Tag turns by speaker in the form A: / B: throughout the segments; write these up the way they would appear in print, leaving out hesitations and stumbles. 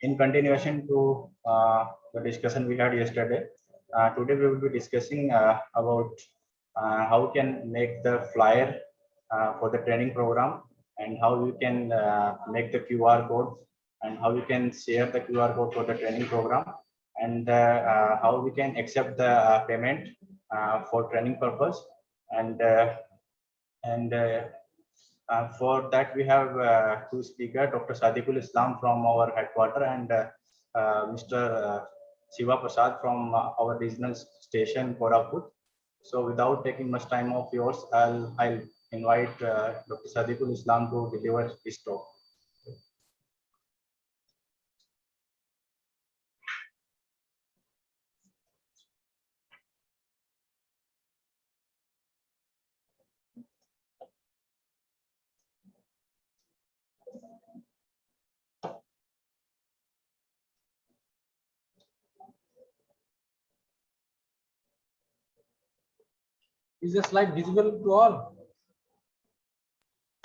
A: In continuation to the discussion we had yesterday, today we will be discussing about how we can make the flyer for the training program, and how we can make the QR code, and how we can share the QR code for the training program, and how we can accept the payment for training purpose. And for that, we have two speakers, Dr. Sadiqul Islam from our headquarter, and Mr. Shiva Prasad from our regional station, Koraput. So without taking much time of yours, I'll invite Dr. Sadiqul Islam to deliver his talk.
B: Is the slide visible to all?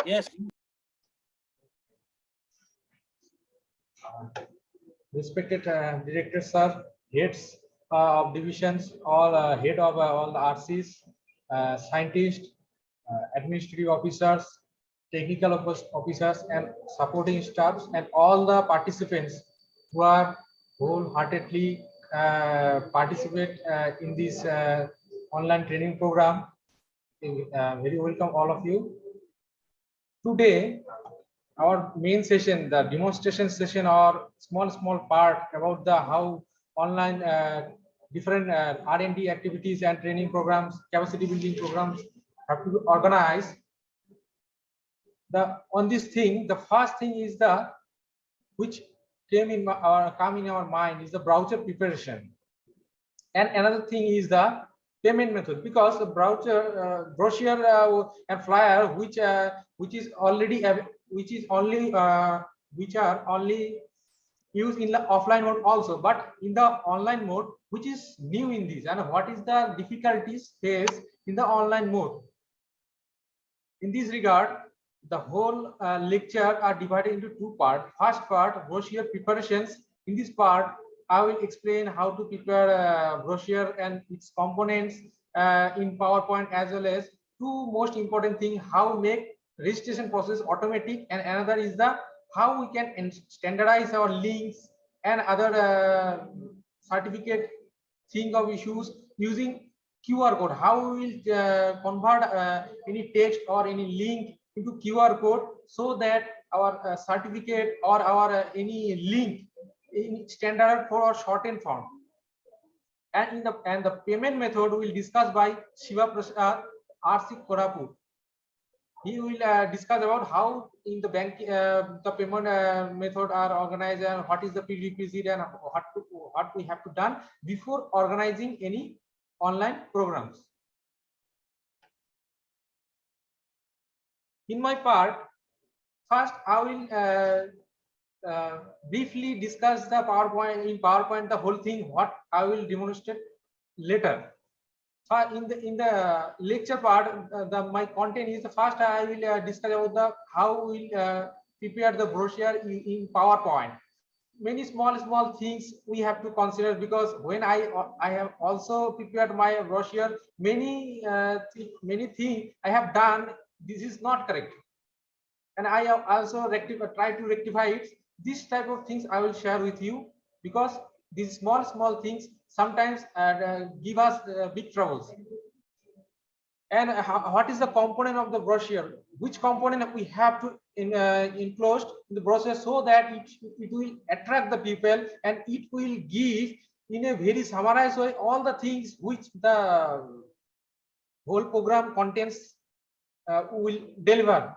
C: Yes.
B: Respected director sir, heads of divisions, all head of all the RCs, scientists, administrative officers, technical officers, and supporting staffs, and all the participants who are wholeheartedly participate in this online training program. Very welcome all of you. Today, our main session, the demonstration session, or small part about the how online different R&D activities and training programs, capacity building programs have to be organized. On this thing, the first thing is the which come in our mind is the brochure preparation, and another thing is the payment method, because the brochure and flyer which is already which are only used in the offline mode also, but in the online mode, which is new in this, and what is the difficulties faced in the online mode. In this regard, the whole lecture are divided into two parts. First part, brochure preparations. In this part, I will explain how to prepare brochure and its components in PowerPoint, as well as two most important things: how make registration process automatic, and another is the how we can standardize our links and other certificate thing of issues using QR code. How we will convert any text or any link into QR code, so that our certificate or our any link in standard for or shortened form. And the payment method will discuss by Shiva Prasad, RC Koraput. He will discuss about how in the bank the payment method are organized, and what is the prerequisite, and what we have to done before organizing any online programs. In my part, first I will briefly discuss the PowerPoint, the whole thing, what I will demonstrate later. In the lecture part, my content is the first I will discuss about the how we will prepare the brochure in PowerPoint. Many small things we have to consider, because when I have also prepared my brochure, many things I have done, this is not correct, and I have also try to rectify it. This type of things I will share with you, because these small things sometimes give us big troubles. And what is the component of the brochure? Which component we have to enclosed in the brochure, so that it will attract the people, and it will give in a very summarized way all the things which the whole program contains will deliver.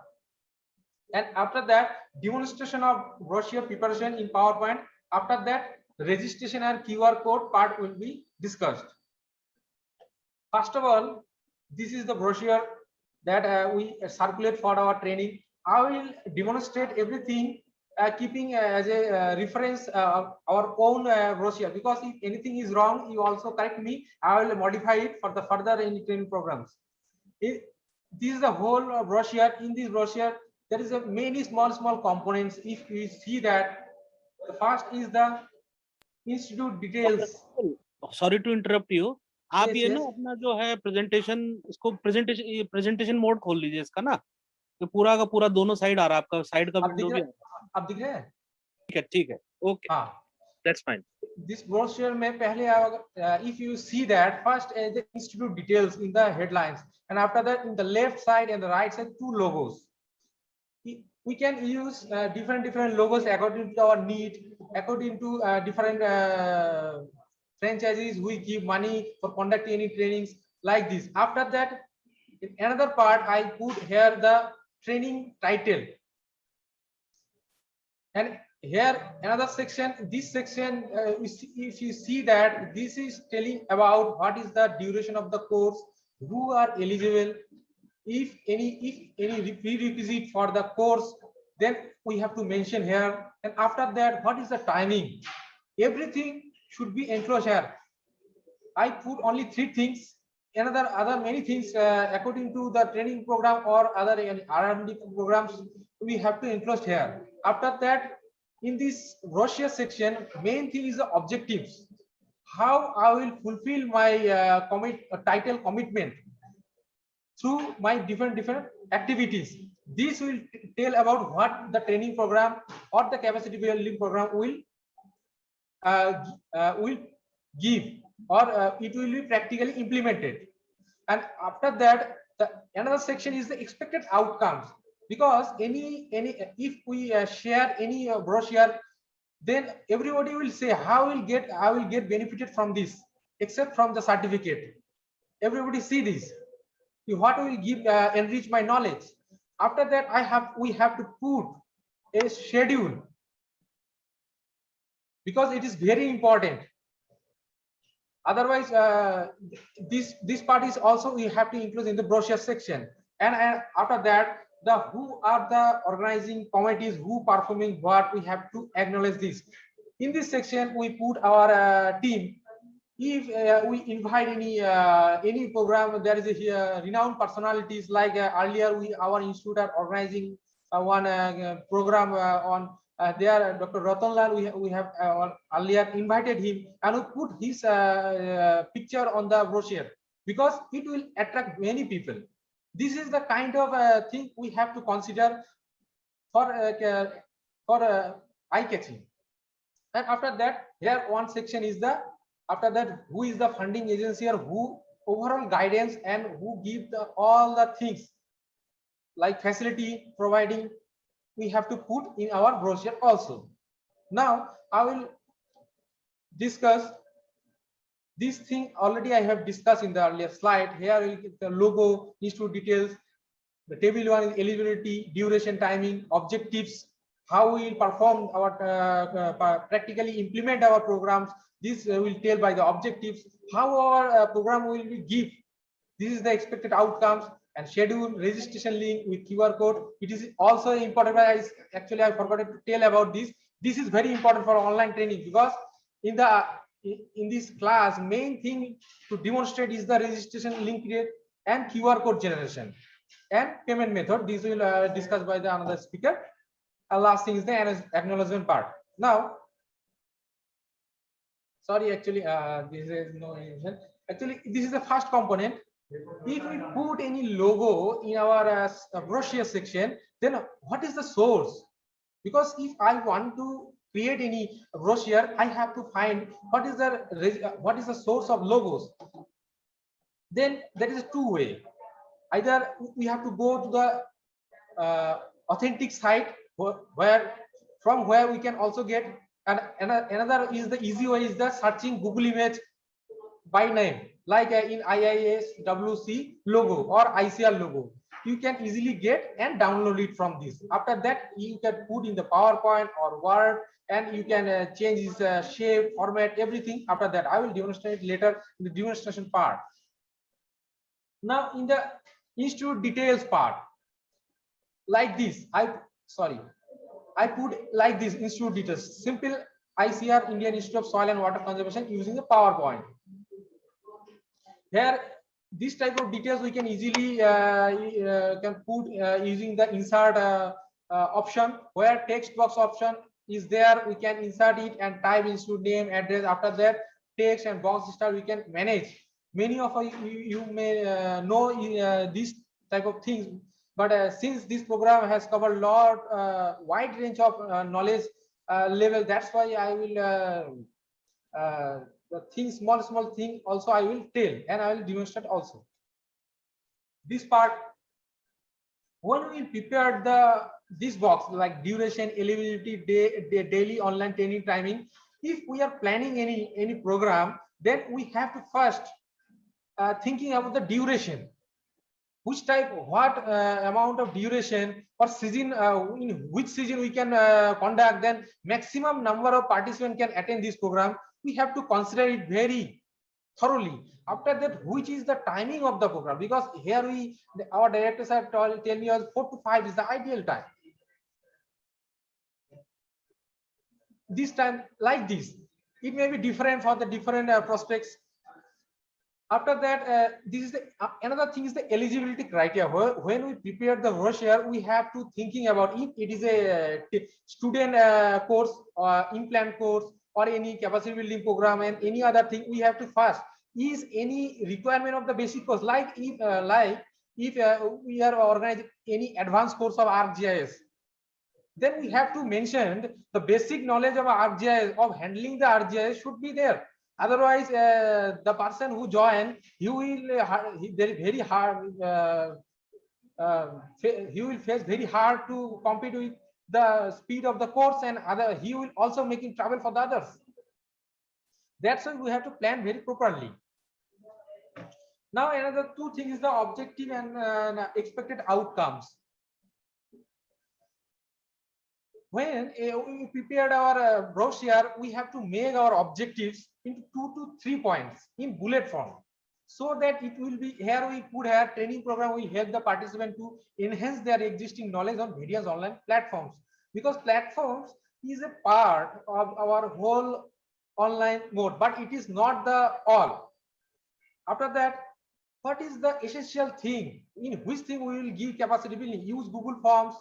B: And after that, demonstration of brochure preparation in PowerPoint. After that, registration and QR code part will be discussed. First of all, this is the brochure that we circulate for our training. I will demonstrate everything keeping as a reference our own brochure, because if anything is wrong, you also correct me. I will modify it for the further in training programs. This is the whole brochure. In this brochure, there is a many small components. If you see that The first is the institute details.
C: Sorry to interrupt you, आप
B: Yes,
C: ये ना
B: yes.
C: अपना जो है presentation, इसको presentation mode खोल लीजिए इसका ना, तो पूरा का पूरा दोनों साइड आ रहा है, आपका साइड का
B: अब
C: विंडो
B: दिख
C: भी आ
B: रहा
C: रहा है।
B: अब दिख रहे हैं?
C: ठीक है, ओके,
B: हाँ,
C: दैट्स फाइन।
B: this brochure में पहले if you see that first the institute details in the headlines, and after that in the left side and the right side 2 logos. We can use different logos according to our need, according to different franchises. We give money for conducting any trainings like this. After that, in another part, I put here the training title, and here another section. This section, if you see that this is telling about what is the duration of the course, who are eligible, if any prerequisite for the course, then we have to mention here. And after that, what is the timing? Everything should be enclosed here. I put only 3 things. Other many things according to the training program or other R&D programs, we have to enclose here. After that, in this brochure section, main thing is the objectives. How I will fulfill my title commitment through my different activities. This will tell about what the training program or the capacity building program will give, or it will be practically implemented. And after that, another section is the expected outcomes, because if we share any brochure, then everybody will say I will get benefited from this, except from the certificate. Everybody see this, what will give enrich my knowledge. After that, we have to put a schedule, because it is very important. Otherwise, this part is also we have to include in the brochure section. And after that, who are the organizing committees, who performing what, we have to acknowledge this. In this section, we put our team. If we invite any program, there is a renowned personalities, like earlier our institute are organizing one program on there, Dr. Ratan Lal, we have earlier invited him, and we put his picture on the brochure, because it will attract many people. This is the kind of thing we have to consider for eye catching. And after that, here one section is who is the funding agency, or who overall guidance, and who give all the things like facility providing, we have to put in our brochure also. Now I will discuss this thing. Already I have discussed in the earlier slide. Here will get the logo, institute details. The table 1 is eligibility, duration, timing, objectives, how we will perform our practically implement our programs. This will tell by the objectives, how our program will be give. This is the expected outcomes, and schedule, registration link with QR code. It is also important. Actually, I forgot to tell about this. This is very important for online training, because in this class, main thing to demonstrate is the registration link create and QR code generation and payment method. This will discussed by the another speaker. Last thing is the acknowledgement part. Now, sorry, actually, this is no mention. Actually, this is the first component. If we put any logo in our brochure section, then what is the source? Because if I want to create any brochure, I have to find what is the source of logos. Then there is a 2 way. Either we have to go to the authentic site from where we can also get, and another is the easy way is the searching Google image by name, like in IISWC logo or ICR logo. You can easily get and download it from this. After that, you can put in the PowerPoint or Word, and you can change its shape, format, everything. After that, I will demonstrate later in the demonstration part. Now, in the institute details part, like this, I put like this institute details, simple ICR, Indian Institute of Soil and Water Conservation, using the PowerPoint. Here, this type of details we can easily can put using the insert option, where text box option is there, we can insert it and type institute name, address. After that, text and box style we can manage. Many of you may know these type of things, but since this program has covered a lot wide range of knowledge level, that's why I will the thing, small thing also I will tell and I will demonstrate also. This part, when we prepared this box like duration, eligibility, daily online training timing, if we are planning any program, then we have to first thinking about the duration, which type, what amount of duration or season, in which season we can conduct, then maximum number of participants can attend this program. We have to consider it very thoroughly. After that, which is the timing of the program, because here our directors have tell me 4 to 5 is the ideal time. This time like this, it may be different for the different prospects. After that, this is another thing is the eligibility criteria. When we prepare the brochure, we have to thinking about if it is a student course or in-plan course or any capacity building program and any other thing. We have to first, is any requirement of the basic course, like if we are organizing any advanced course of ArcGIS, then we have to mention the basic knowledge of ArcGIS, of handling the ArcGIS should be there. Otherwise, the person who join, he will very hard. He will face very hard to compete with the speed of the course, and other he will also making trouble for the others. That's why we have to plan very properly. Now, another two things is the objective and expected outcomes. When we prepared our brochure, we have to make our objectives into 2 to 3 points in bullet form, so that it will be here. We put here training program will help the participant to enhance their existing knowledge on various online platforms, because platforms is a part of our whole online mode, but it is not the all. After that, what is the essential thing, in which thing we will give capacity building? Use Google Forms,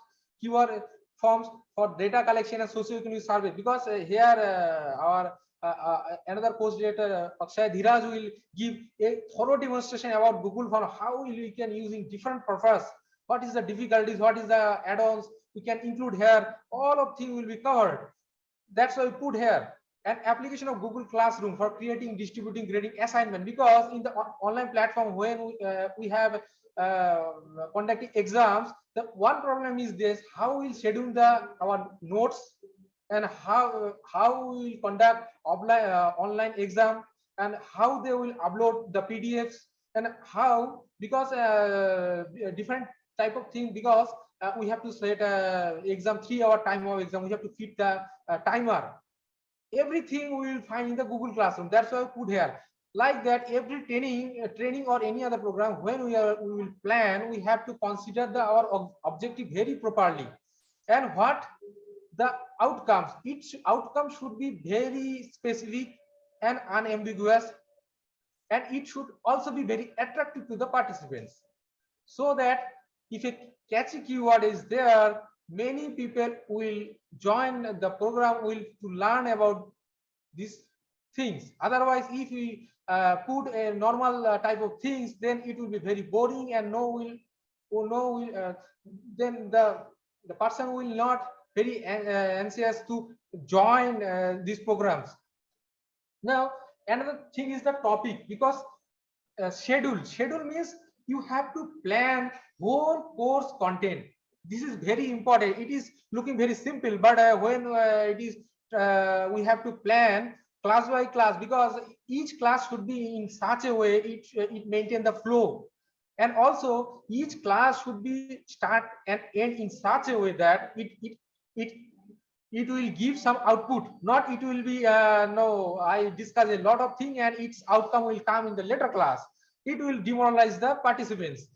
B: QR forms for data collection and socio-economic survey, because here our another course director Akshay Dhiraj will give a thorough demonstration about Google Form, how we can use in different purpose, what is the difficulties, what is the add-ons we can include here, all of things will be covered. That's why we put here an application of Google Classroom for creating, distributing, grading assignment, because in the online platform, when we have conducting exams, the one problem is this: how we'll schedule our notes, and how we will conduct online exam, and how they will upload the PDFs, and how, because different type of thing, because we have to set exam 3 hour time of exam, we have to fit the timer. Everything we will find in the Google Classroom. That's why I put here. Like that, every training or any other program, when we will plan, we have to consider our objective very properly, and what the outcomes. Each outcome should be very specific and unambiguous, and it should also be very attractive to the participants, so that if a catchy keyword is there, many people will join the program, will to learn about these things. Otherwise, if we put a normal type of things, then it will be very boring, and then the person will not very anxious to join these programs. Now, another thing is the topic, because schedule means you have to plan whole course content. This is very important. It is looking very simple, but when it is we have to plan class by class, because each class should be in such a way it maintain the flow, and also each class should be start and end in such a way that it will give some output. Not it will be no, I discuss a lot of things and its outcome will come in the later class. It will demoralize the participants.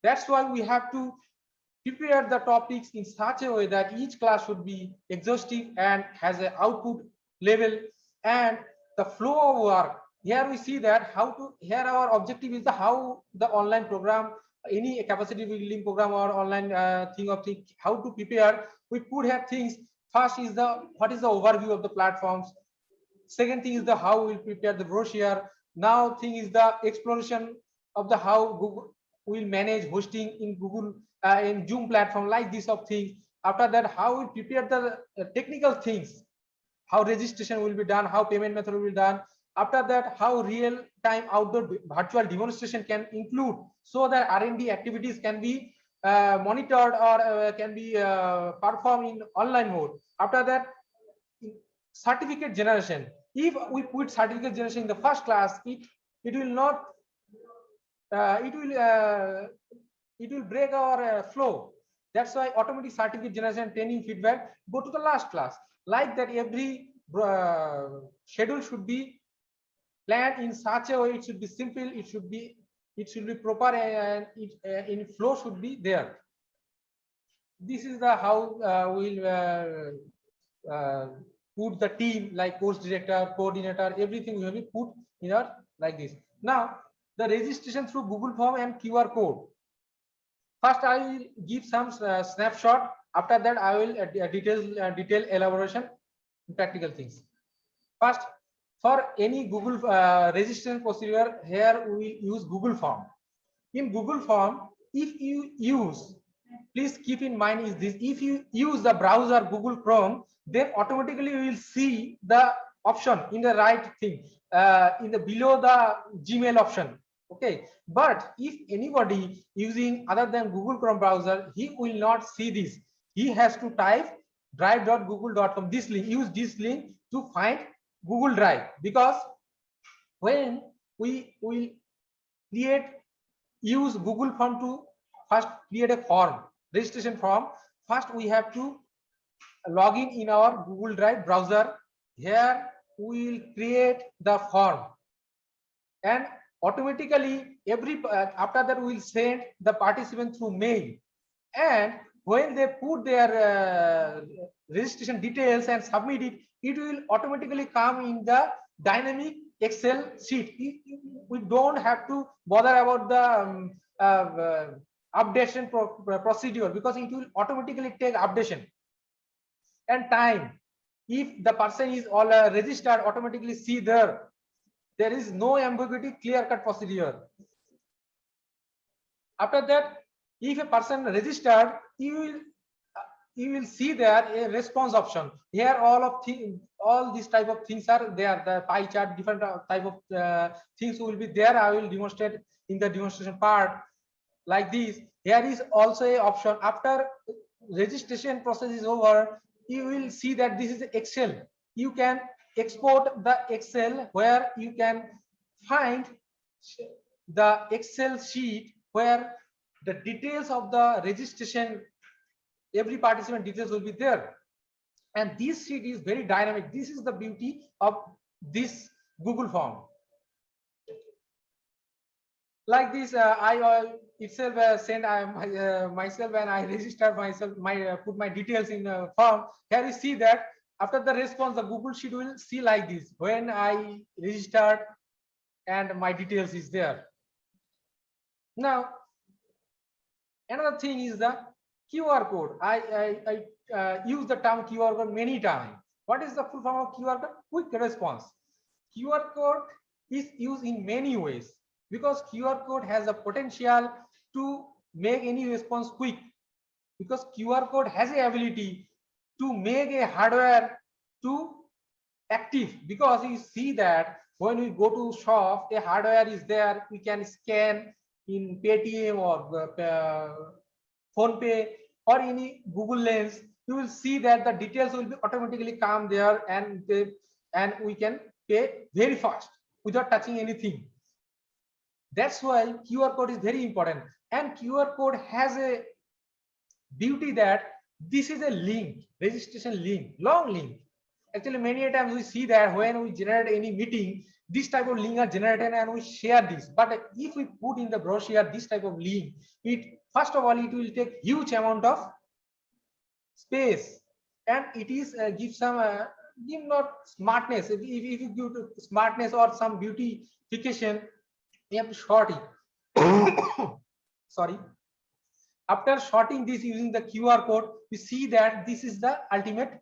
B: That's why we have to prepare the topics in such a way that each class should be exhaustive and has an output level, and the flow of work. Here we see that here our objective is how the online program, any capacity building program or online thing, how to prepare. We put here things. First is what is the overview of the platforms. Second thing is the how we'll prepare the brochure. Now thing is the exploration of the how Google will manage hosting in Google in Zoom platform, like this of things. After that, how we prepare the technical things, how registration will be done, how payment method will be done. After that, how real-time outdoor virtual demonstration can include, so that R&D activities can be monitored or can be performed in online mode. After that, certificate generation. If we put certificate generation in the first class, it will not it will break our flow. That's why automatic certificate generation, training, feedback go to the last class. Like that, every schedule should be planned in such a way. It should be simple. It should be proper, and in flow should be there. This is the how we'll put the team, like course director, coordinator, everything will be put in our like this. Now the registration through Google Form and QR code. First, I will give some snapshot. After that, I will detail elaboration, practical things. First, for any Google registration procedure, here we use Google Form. In Google Form, if you use, please keep in mind is this: if you use the browser Google Chrome, then automatically you will see the option in the right thing, in the below the Gmail option. Okay, but if anybody using other than Google Chrome browser, he will not see this. He has to type drive.google.com, this link. Use this link to find Google Drive, because when we will use Google Form to first create a form, registration form, first we have to log in our Google Drive browser. Here we will create the form, and automatically after that we will send the participant through mail, and when they put their registration details and submit it, it will automatically come in the dynamic Excel sheet. We don't have to bother about the updation procedure, because it will automatically take updation. And time, if the person is all registered, automatically see there is no ambiguity, clear-cut procedure. After that, if a person registered, you will see there a response option. Here all these type of things are there. The pie chart, different type of things will be there. I will demonstrate in the demonstration part like this. Here is also a option. After registration process is over, you will see that this is Excel. You can export the Excel, where you can find the Excel sheet where the details of the registration, every participant details will be there. And this sheet is very dynamic. This is the beauty of this Google Form. Like this, I itself send myself when I register myself, put my details in the form. Here you see that after the response, the Google Sheet will see like this: when I registered and my details is there. Now, another thing is the QR code. I use the term QR code many times. What is the full form of QR code? Quick response. QR code is used in many ways, because QR code has a potential to make any response quick, because QR code has the ability to make a hardware to active, because you see that when we go to shop, a hardware is there, we can scan in Paytm or PhonePe or any Google Lens. You will see that the details will be automatically come there, and we can pay very fast without touching anything. That's why QR code is very important. And QR code has a beauty that this is a link, registration link, long link. Actually, many times we see that when we generate any meeting, this type of link are generated and we share this. But if we put in the brochure this type of link, first of all, it will take huge amount of space, and it is give some give not smartness. If you give smartness or some beautification, we have to short it. Sorry. After shorting this using the QR code, we see that this is the ultimate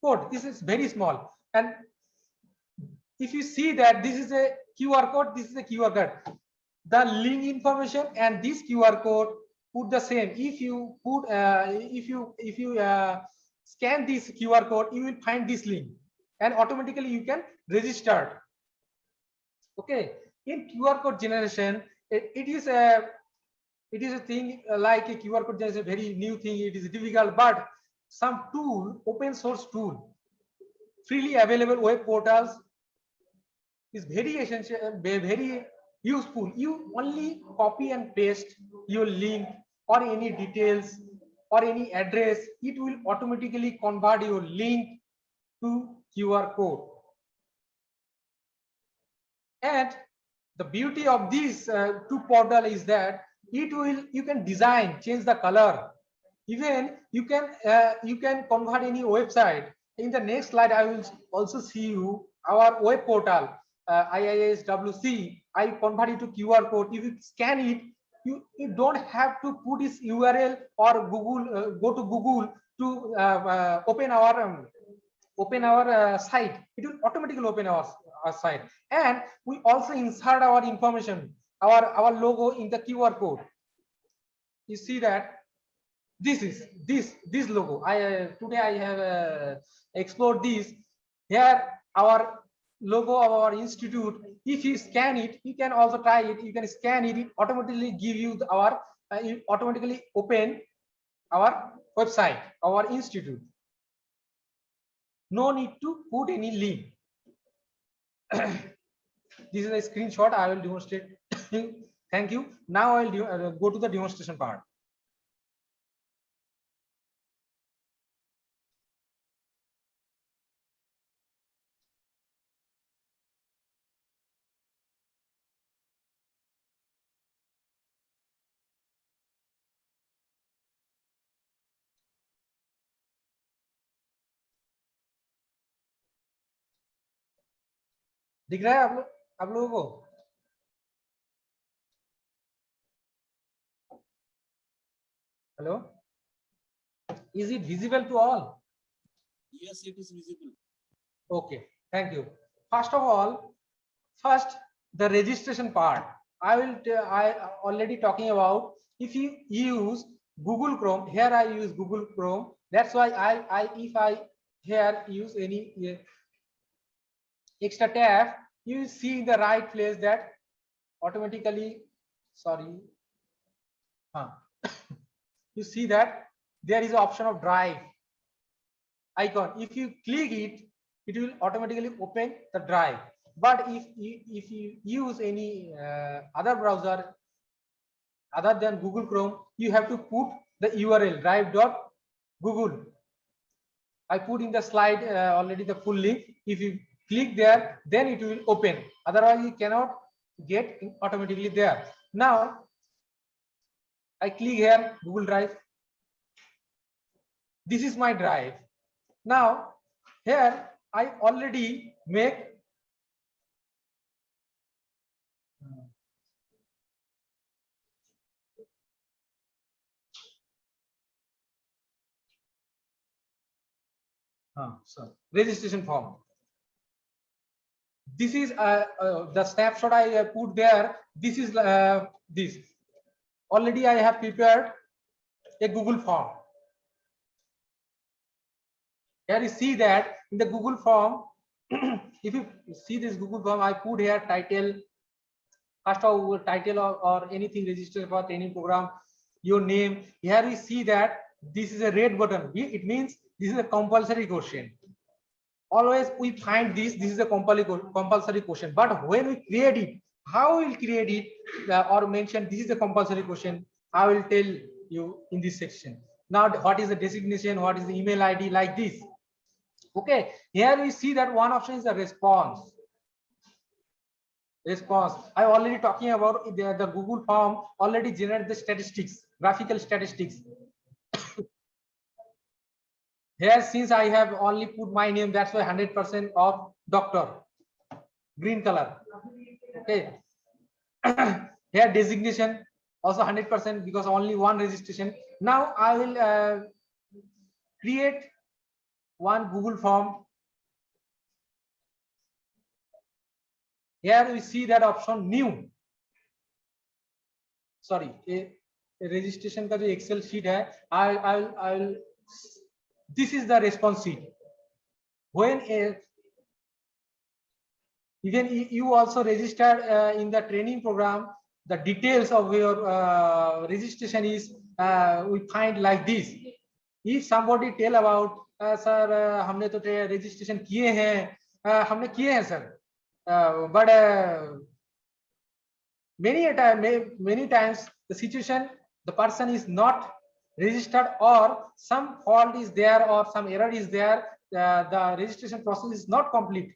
B: code. This is very small. And if you see that this is a QR code, this is a QR code. The link information and this QR code put the same. If you put if you scan this QR code, you will find this link and automatically you can register. Okay, in QR code generation, it is a thing like a QR code generation, very new thing. It is difficult, but some tool, open source tool, freely available web portals is very essential, very useful. You only copy and paste your link or any details or any address. It will automatically convert your link to QR code. And the beauty of this two portal is that you can design, change the color. Even you can convert any website. In the next slide, I will also see you our web portal. IISWC, I convert it to QR code. If you scan it, you don't have to put this URL or Google, go to Google to open our site. It will automatically open our site. And we also insert our information, our logo in the QR code. You see that this is this logo. Today I have explored this. Here our logo of our institute. If you scan it, you can also try it. You can scan it, it automatically give you our it automatically open our website, our institute. No need to put any link. This is a screenshot. I will demonstrate. Thank you. Now I will go to the demonstration part. दिख रहा है आप लोगों को? Hello? Is it visible to all?
C: Yes, it is visible.
B: Okay, thank you. First of all, the registration part. I already talking about if you use Google Chrome. Here I use Google Chrome. That's why if I here use any extra tab, you see in the right place that automatically, sorry, you see that there is an option of drive icon. If you click it, it will automatically open the drive. But if you use any other browser other than Google Chrome, you have to put the URL drive.google. I put in the slide already the full link. If you click there, then it will open. Otherwise, you cannot get automatically there. Now, I click here, Google Drive. This is my drive. Now, here I already make registration form. This is the snapshot I put there. This is this. Already I have prepared a Google form. Here you see that in the Google form, if you see this Google form, I put here title, first of all, title or anything registered for training program, your name. Here we see that this is a red button. It means this is a compulsory question. Always we find this is a compulsory question. But when we create it, how we will create it or mention this is a compulsory question, I will tell you in this section. Now, what is the designation? What is the email ID? Like this. Okay, here we see that one option is the response. I already talking about the Google form already generate the statistics, graphical statistics. Here, since I have only put my name, that's why 100% of doctor, green color. Okay. Here designation also 100% because only one registration. Now I will create one Google form. Here we see that option new. Sorry, a registration का जो Excel sheet है, I'll this is the response sheet. When even you also registered in the training program, the details of your registration is we find like this. If somebody tell about sir हमने तो registration किए हैं, हमने किए हैं sir, but many times the situation, the person is not registered or some fault is there or some error is there, the registration process is not complete,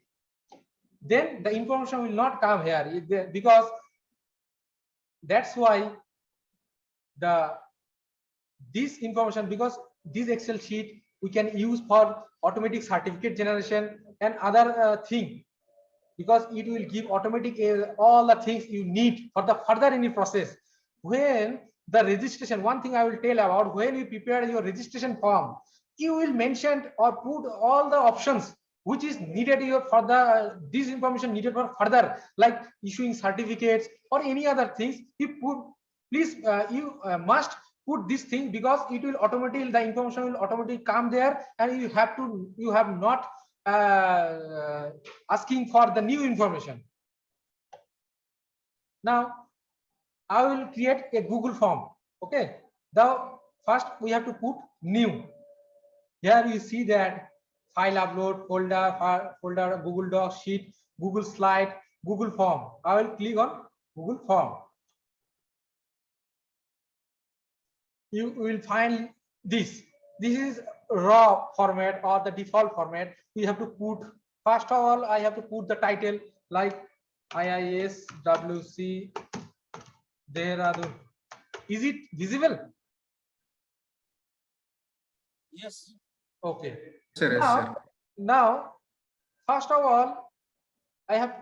B: then the information will not come here because that's why this information, because this Excel sheet we can use for automatic certificate generation and other thing, because it will give automatic all the things you need for the further any process. When the registration, one thing I will tell about, when you prepare your registration form, you will mention or put all the options which is needed here for the this information needed for further, like issuing certificates or any other things. You put, please you must put this thing, because it will automatically, the information will automatically come there, and you have not asking for the new information. Now I will create a Google form. Okay, now first we have to put new. Here you see that file upload, folder, Google Docs, sheet, Google slide, Google form. I will click on Google form. You will find this. This is raw format or the default format. We have to put, first of all, I have to put the title like IISWC Dehradun. Is it visible?
C: Yes.
B: Okay.
D: Sir, yes, sir.
B: Now, first of all,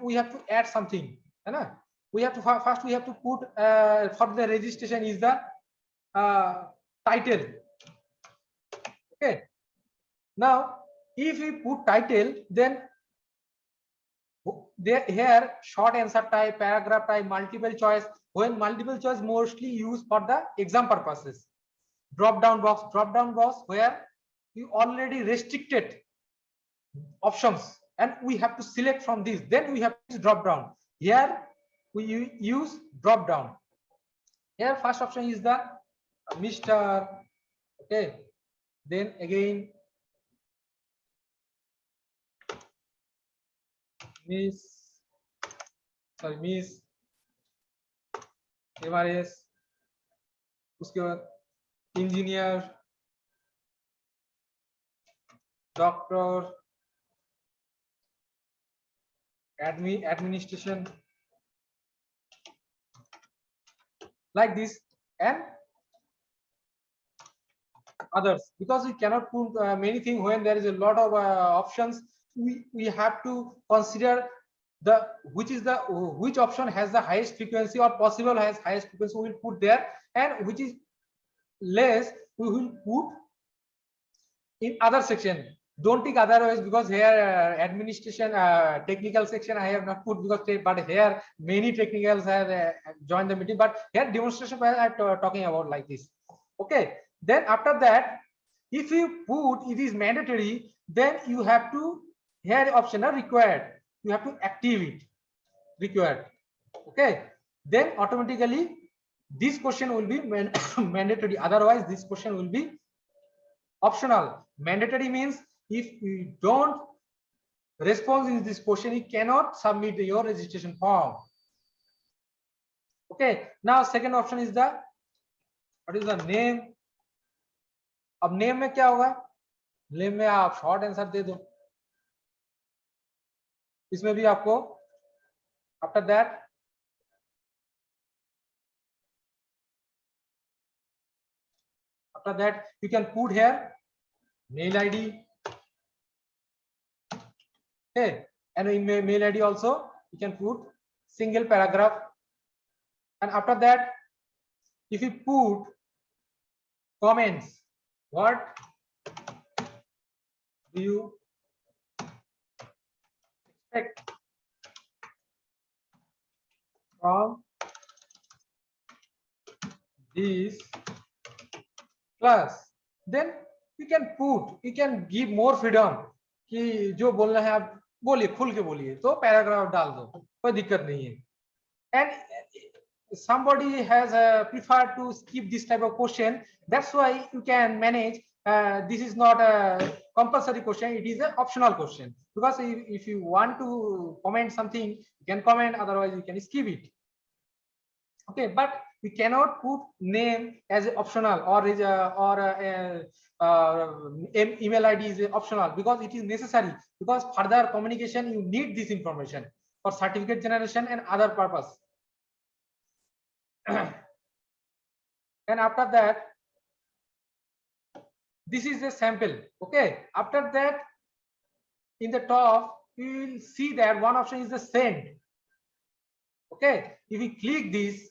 B: we have to add something. We have to first we have to put for the registration is the title. Okay. Now, if we put title, then there here short answer type, paragraph type, multiple choice. When multiple choice mostly used for the exam purposes. Drop down box where you already restricted options and we have to select from this. Then we have to drop down. Here we use drop down. Here first option is the Mr. Okay. Then again Miss MRS, उसके बाद engineer, doctor, administration, like this, and others, because we cannot put many things when there is a lot of options. We have to consider which option has the highest frequency or possible has highest frequency, we will put there, and which is less we will put in other section. Don't take otherwise, because here administration technical section I have not put, because but here many technicals have joined the meeting, but here demonstration I am talking about like this. Okay, then after that, if you put it is mandatory, then you have to, here option are required, you have to active it, required. Okay, then automatically this question will be mandatory, otherwise this question will be optional. Mandatory means if you don't respond in this question, you cannot submit your registration form. Okay, now second option is the, what is the name? अब name में क्या होगा? Name में आप short answer दे दो, इसमें भी आपको after that you can put here mail ID. Okay, and in mail ID also you can put single paragraph, and after that if you put comments, what do you expect from this class? Then you can give more freedom कि जो बोलना है आप बोलिए, खुल के बोलिए, तो पैराग्राफ डाल दो, कोई दिक्कत नहीं है. And somebody has preferred to skip this type of question, that's why you can manage. This is not a compulsory question, it is an optional question, because if you want to comment something, you can comment, otherwise you can skip it. Okay, but we cannot put name as optional, or is email ID is optional, because it is necessary, because further communication you need this information for certificate generation and other purpose. And after that, this is a sample. Okay, after that, in the top you will see that one option is the send. Okay, if we click this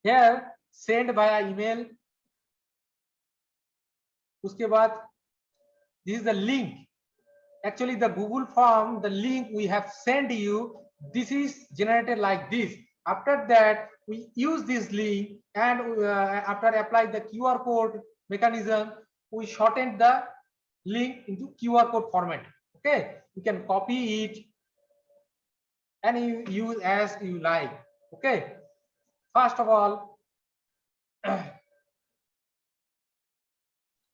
B: here, send via email, uske baad this is the link. Actually the Google form, the link we have sent you, this is generated like this. After that we use this link, and after apply the QR code mechanism, we shorten the link into QR code format. Okay, you can copy it and you use as you like. Okay, first of all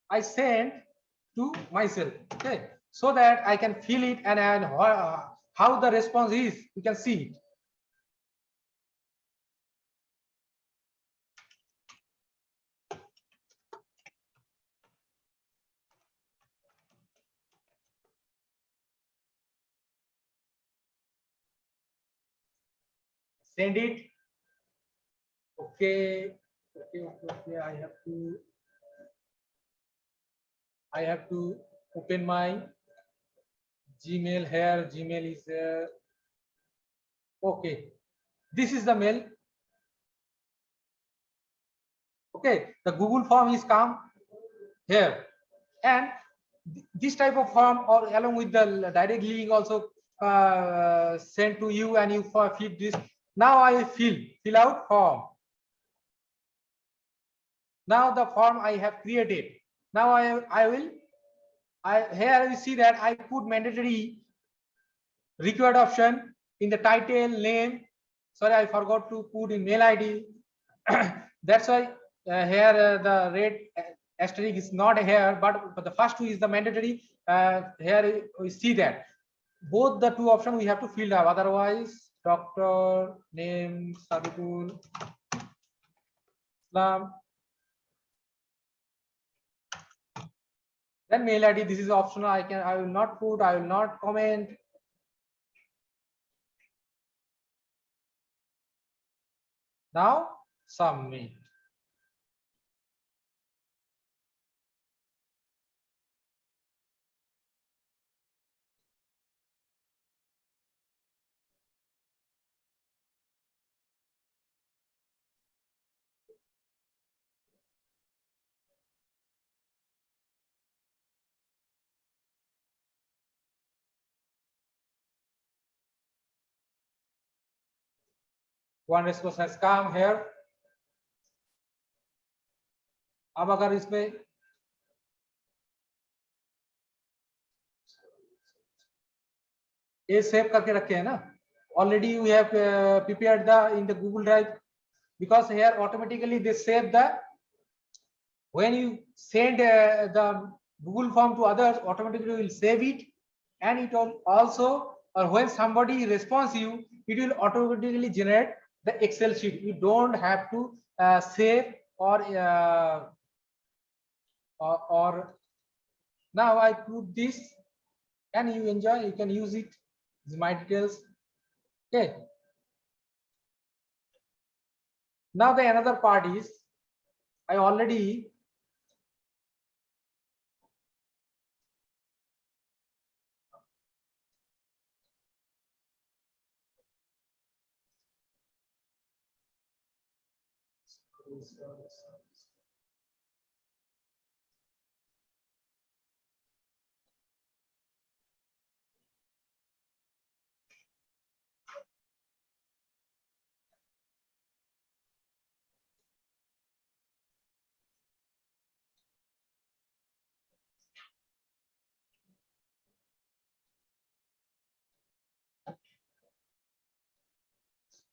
B: I send to myself, okay, so that I can feel it, and how the response is, you can see it. Send it. Okay, okay. I have to open my Gmail here. Gmail is okay. This is the mail. Okay, the Google form is come here, and this type of form, or along with the direct link, also sent to you, and you feed this. Now I fill out form. Now the form I have created. Now I will here you see that I put mandatory required option in the title, name. Sorry, I forgot to put in mail ID. That's why here the red asterisk is not here, but the first two is the mandatory. Here we see that both the two options we have to fill up, otherwise doctor name Sabikul Islam, then mail ID, this is optional. I will not put, I will not comment. Now submit. One response has come here. अब अगर इसमें ये save करके रखे हैं ना, already we have prepared in the Google Drive, because here automatically they save the, when you send the Google form to others, automatically will save it, and it will also, or when somebody responds you, it will automatically generate the Excel sheet. You don't have to save or now I put this, and you enjoy, you can use it. This is my details. Okay. Now the another part is, I already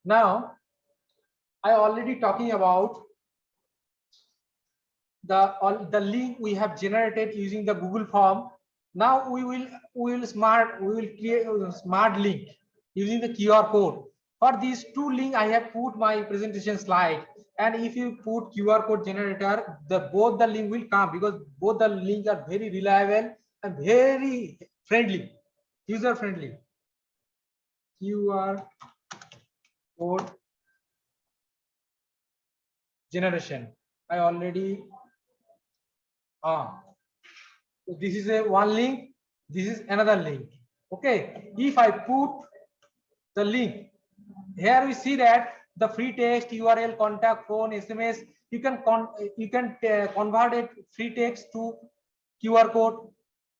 B: Now I already talking about the link we have generated using the Google form. Now we will create a smart link using the QR code. For these two links, I have put my presentation slide. And if you put QR code generator, both the link will come, because both the links are very reliable and very friendly, user friendly. QR code generation. I already so this is a one link, this is another link. Okay, if I put the link here, we see that the free text, URL, contact, phone, SMS, you can convert it free text to QR code,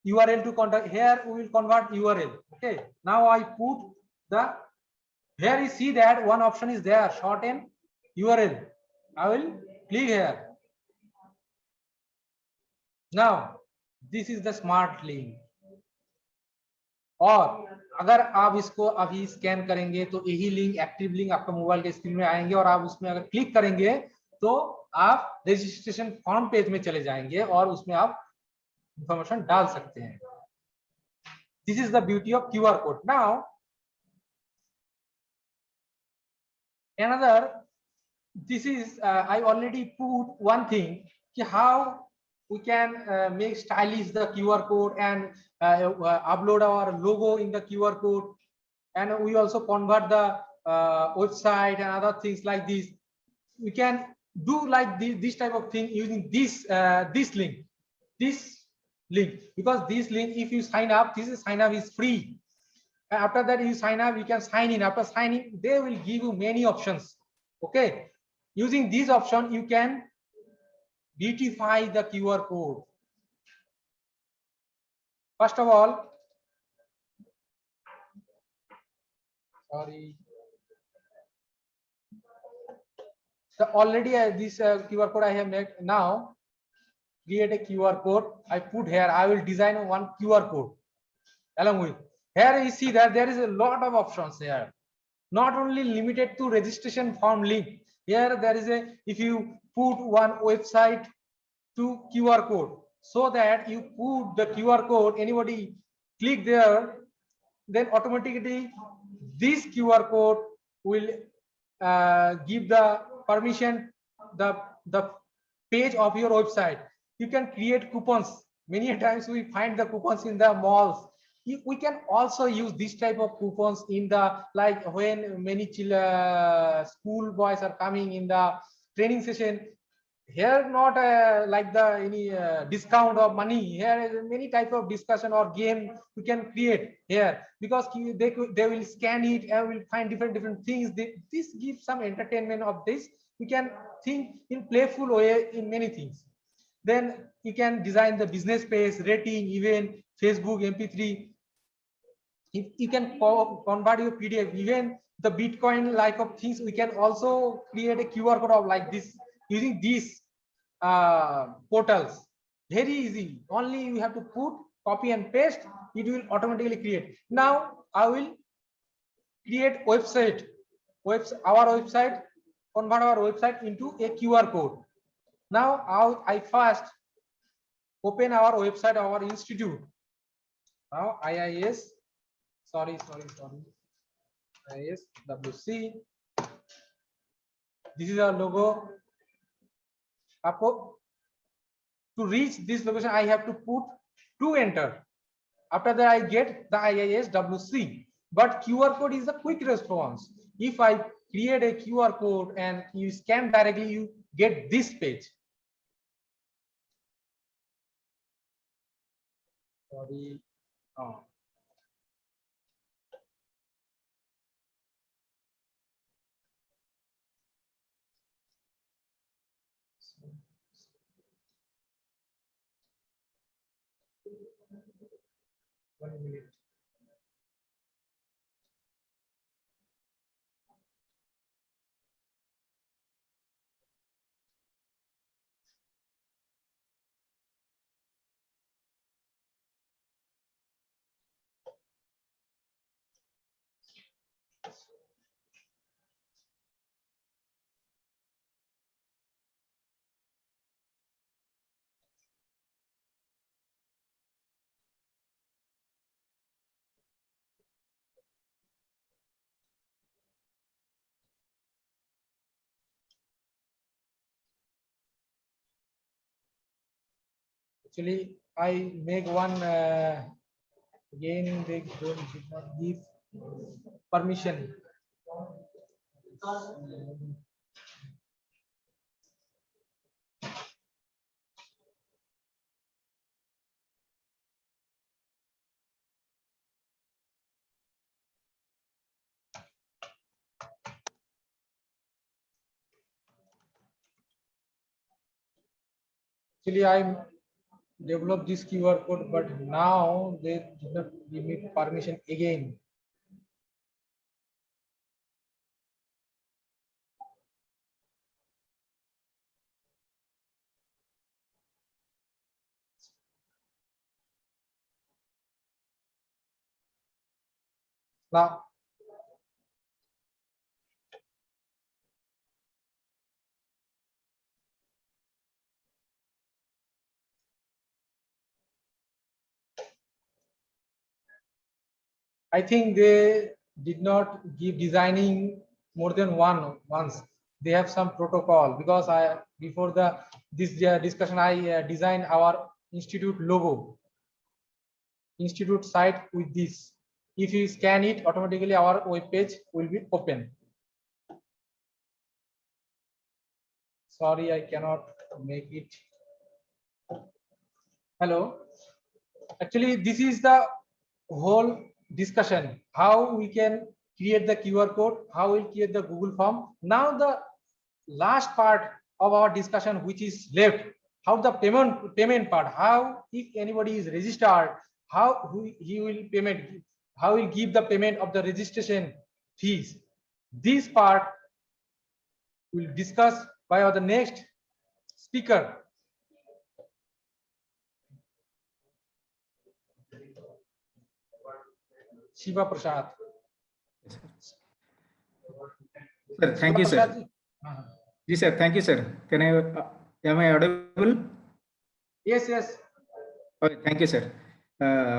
B: URL to contact. Here we will convert URL. Okay, now I put the, here you see that one option is there, shorten URL. I will click here. Now this is the smart link. और अगर आप इसको अभी scan करेंगे तो यही link, active link आपका mobile के स्क्रीन में आएंगे, और आप उसमें अगर क्लिक करेंगे तो आप रजिस्ट्रेशन फॉर्म पेज में चले जाएंगे और उसमें आप इंफॉर्मेशन डाल सकते हैं. This is the beauty of QR code. Now another, this is I already put one thing, how we can make stylish the QR code and upload our logo in the QR code, and we also convert the website and other things like this. We can do like this type of thing using this link, because this link, if you sign up, sign up is free. After that you sign up, you can sign in. After signing, they will give you many options. Okay, using this option you can beautify the QR code. First of all, sorry, already this QR code I have made. Now create a QR code. I put here, I will design one QR code. Along with here, you see that there is a lot of options here, not only limited to registration form link. Here there is a, if you put one website to QR code, so that you put the QR code, anybody click there, then automatically this QR code will give the permission the page of your website. You can create coupons. Many times we find the coupons in the malls. We can also use this type of coupons in the, like when many school boys are coming in the training session. Here not like the any discount or money. Here is many type of discussion or game we can create here, because they will scan it and will find different things. This gives some entertainment of this. We can think in playful way in many things. Then you can design the business page, rating, event, Facebook, MP3. If you can convert your PDF, even the Bitcoin like of things, we can also create a QR code of like this using these portals. Very easy. Only you have to put, copy and paste. It will automatically create. Now I will create website. Our website, convert our website into a QR code. Now I first open our website, our institute. Now IIS, sorry, IISWC. This is our logo. To reach this location, I have to put 2 enter. After that, I get the IISWC. But QR code is a quick response. If I create a QR code and you scan directly, you get this page. Sorry. Oh. One minute. Actually, I make one again. They did not give permission. Actually, I developed this QR code, but now they did not give me permission again. Now, I think they did not give designing more than once. They have some protocol because I before the this discussion I designed our institute logo, institute site with this. If you scan it, automatically our web page will be open. Sorry, I cannot make it. Hello. Actually, this is the whole discussion, how we can create the QR code, how we'll create the Google form. Now the last part of our discussion, which is left, how the payment part, how if anybody is registered, how he will payment, how will give the payment of the registration fees. This part we'll discuss by our the next speaker. Shiva Prasad.
D: Sir, thank you, sir. Yes, sir. Thank you, sir. Can I, am I audible?
B: Yes, yes.
D: Okay, thank you, sir.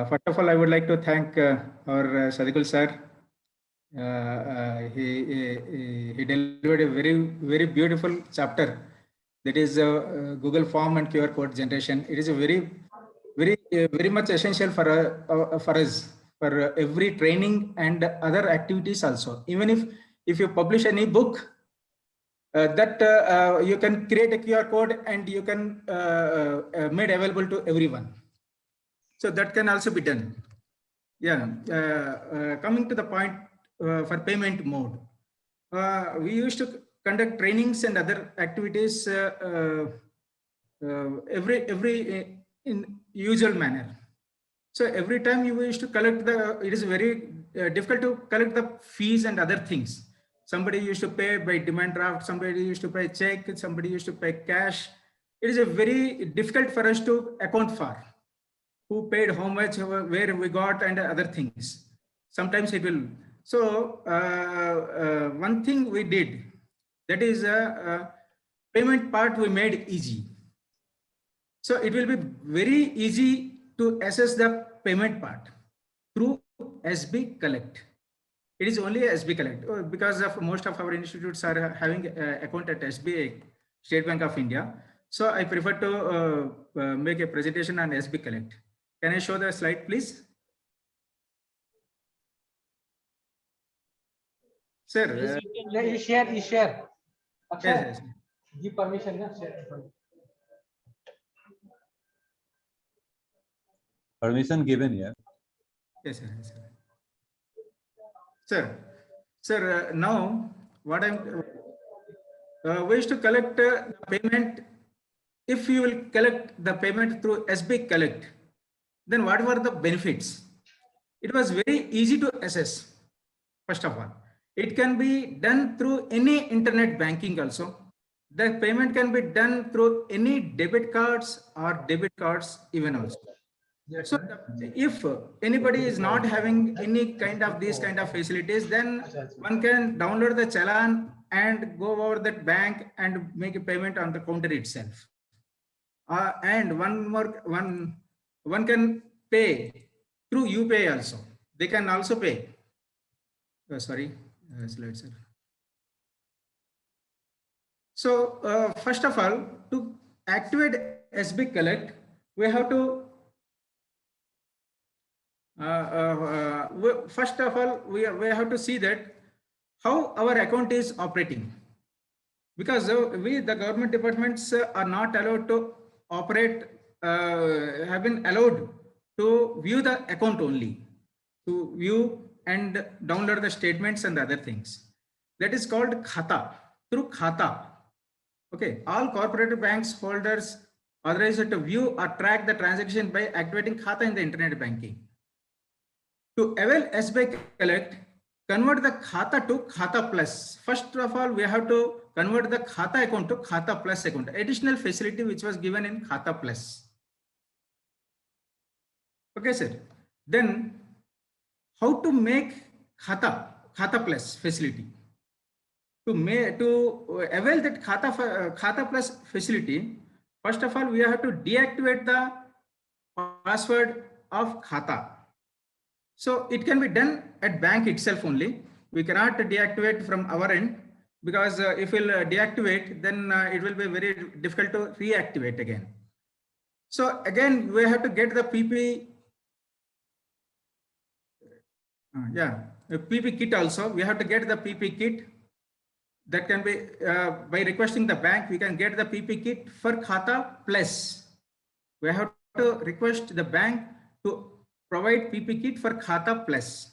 D: First of all, I would like to thank our Sadikul sir. He delivered a very beautiful chapter. That is Google Form and QR code generation. It is a very much essential for us for every training and other activities also. Even if you publish any book, that you can create a QR code and you can made available to everyone. So that can also be done. Yeah. Coming to the point for payment mode, we used to conduct trainings and other activities every in usual manner. So every time you used to collect it is very difficult to collect the fees and other things. Somebody used to pay by demand draft, somebody used to pay check, somebody used to pay cash. It is a very difficult for us to account for who paid how much, where we got, and other things. Sometimes it will. So one thing we did, that is payment part we made easy. So it will be very easy to assess the payment part through SB Collect. It is only SB Collect because of most of our institutes are having account at SBI, State Bank of India. So I prefer to make a presentation on SB Collect. Can I show the slide, please? Sir.
B: You share.
D: Yes, yes.
B: Give permission. Share.
E: Permission given, yeah.
D: Yes, sir. Yes, sir. Now what I'm ways to collect payment. If you will collect the payment through SB Collect, then what were the benefits? It was very easy to assess. First of all, it can be done through any internet banking also. The payment can be done through any debit cards or debit cards even also. So if anybody is not having any kind of these kind of facilities, then one can download the challan and go over that bank and make a payment on the counter itself. And one can pay through UPI also. They can also pay. Sorry, slide, sir. So first of all, to activate SB Collect, we have to first of all, we have to see that how our account is operating, because the government departments are not allowed to operate, have been allowed to view the account only, to view and download the statements and other things. That is called khata, through khata. Okay, all corporate banks holders authorized to view or track the transaction by activating khata in the internet banking. To avail SBI Collect, convert the khata to khata plus. First of all, we have to convert the khata account to khata plus account, additional facility which was given in khata plus. Okay, sir. Then how to make khata plus facility? To avail that khata plus facility, first of all, we have to deactivate the password of khata. So it can be done at bank itself only. We cannot deactivate from our end, because if we'll deactivate, then it will be very difficult to reactivate again. So again, we have to get the PP. PP kit also. We have to get the PP kit. That can be by requesting the bank, we can get the PP kit for khata plus. We have to request the bank to provide PP kit for khata plus.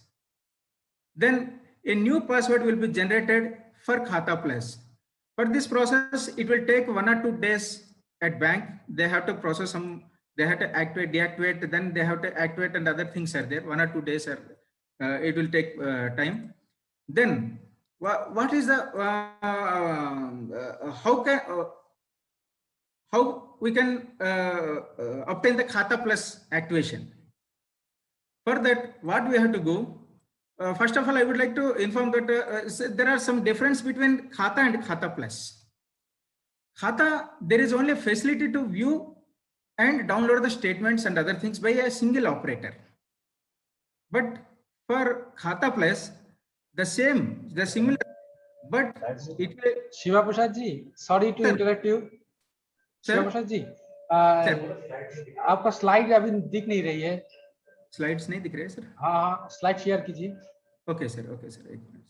D: Then a new password will be generated for khata plus. For this process, it will take 1 or 2 days at bank. They have to process some, they have to activate, deactivate, then they have to activate, and other things are there. 1 or 2 days it will take time. Then what is the how we can obtain the khata plus activation? For that, what we have to go? First of all, I would like to inform that there are some difference between khata and khata plus. Khata, there is only a facility to view and download the statements and other things by a single operator. But for khata plus, the similar, but it will.
B: Shiva Prasad ji, sorry to interrupt you. Shiva Prasad ji, आपका slide अभी दिख नहीं रही है.
D: Slides नहीं दिख रहे हैं सर?
B: हाँ, स्लाइड शेयर कीजिए.
D: ओके सर, एक मिनट.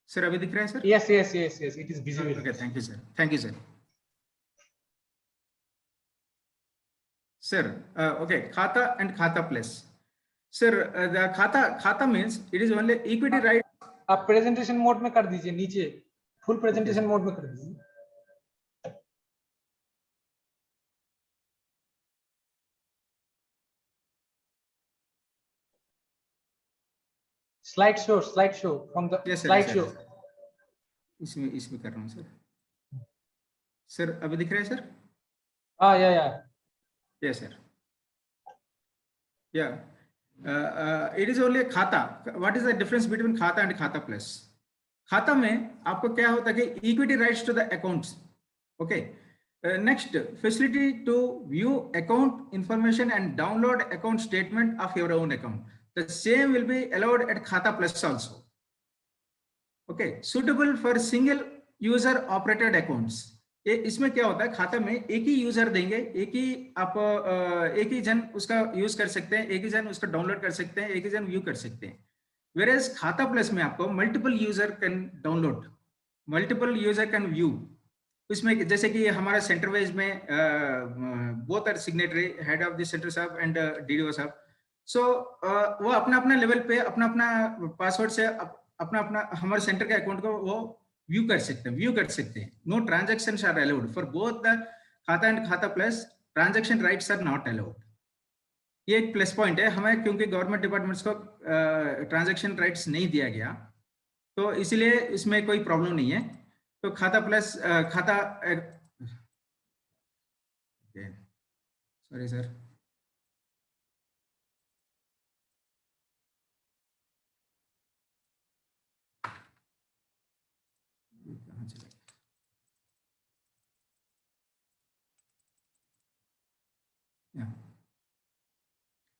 D: सर अभी दिख रहा है sir?
B: Yes, it is visible.
D: Okay, thank you sir. Sir, okay, khata and khata plus. Sir, the khata means it is only equity right.
B: आप presentation mode में कर दीजिए, नीचे फुल प्रेजेंटेशन मोड में कर दीजिए. slide show from the slide show.
D: इसमें कर रहा हूँ सर अभी दिख रहा है sir? Yes sir. Yeah. It is only khata. What is the difference between khata and khata plus? खाता में आपको क्या होता है कि equity rights to the accounts. Okay. Next, facility to view account information and download account statement of your own account. The same will be allowed at khata plus also. Okay. Suitable for single user operated accounts. इसमें क्या होता है, खाता में एक ही user देंगे, एक ही जन उसका यूज कर सकते हैं, एक ही जन उसका डाउनलोड कर सकते हैं, एक ही जन व्यू कर सकते हैं. Whereas खाता प्लस में आपको multiple user can download, multiple user can view. इसमें जैसे कि हमारा सेंटर वाइज में both are signatory, head of the centre साहब एंड डीडीओ साहब. सो वो अपना अपना लेवल पे अपना अपना पासवर्ड से अपना अपना हमारे सेंटर के अकाउंट को वो व्यू कर सकते हैं. No transactions are allowed for both the खाता एंड खाता plus. Transaction rights are not allowed. ये एक प्लस पॉइंट है हमें, क्योंकि गवर्नमेंट डिपार्टमेंट्स को ट्रांजैक्शन राइट्स नहीं दिया गया, तो इसलिए इसमें कोई प्रॉब्लम नहीं है. तो खाता प्लस खाता, सॉरी सर,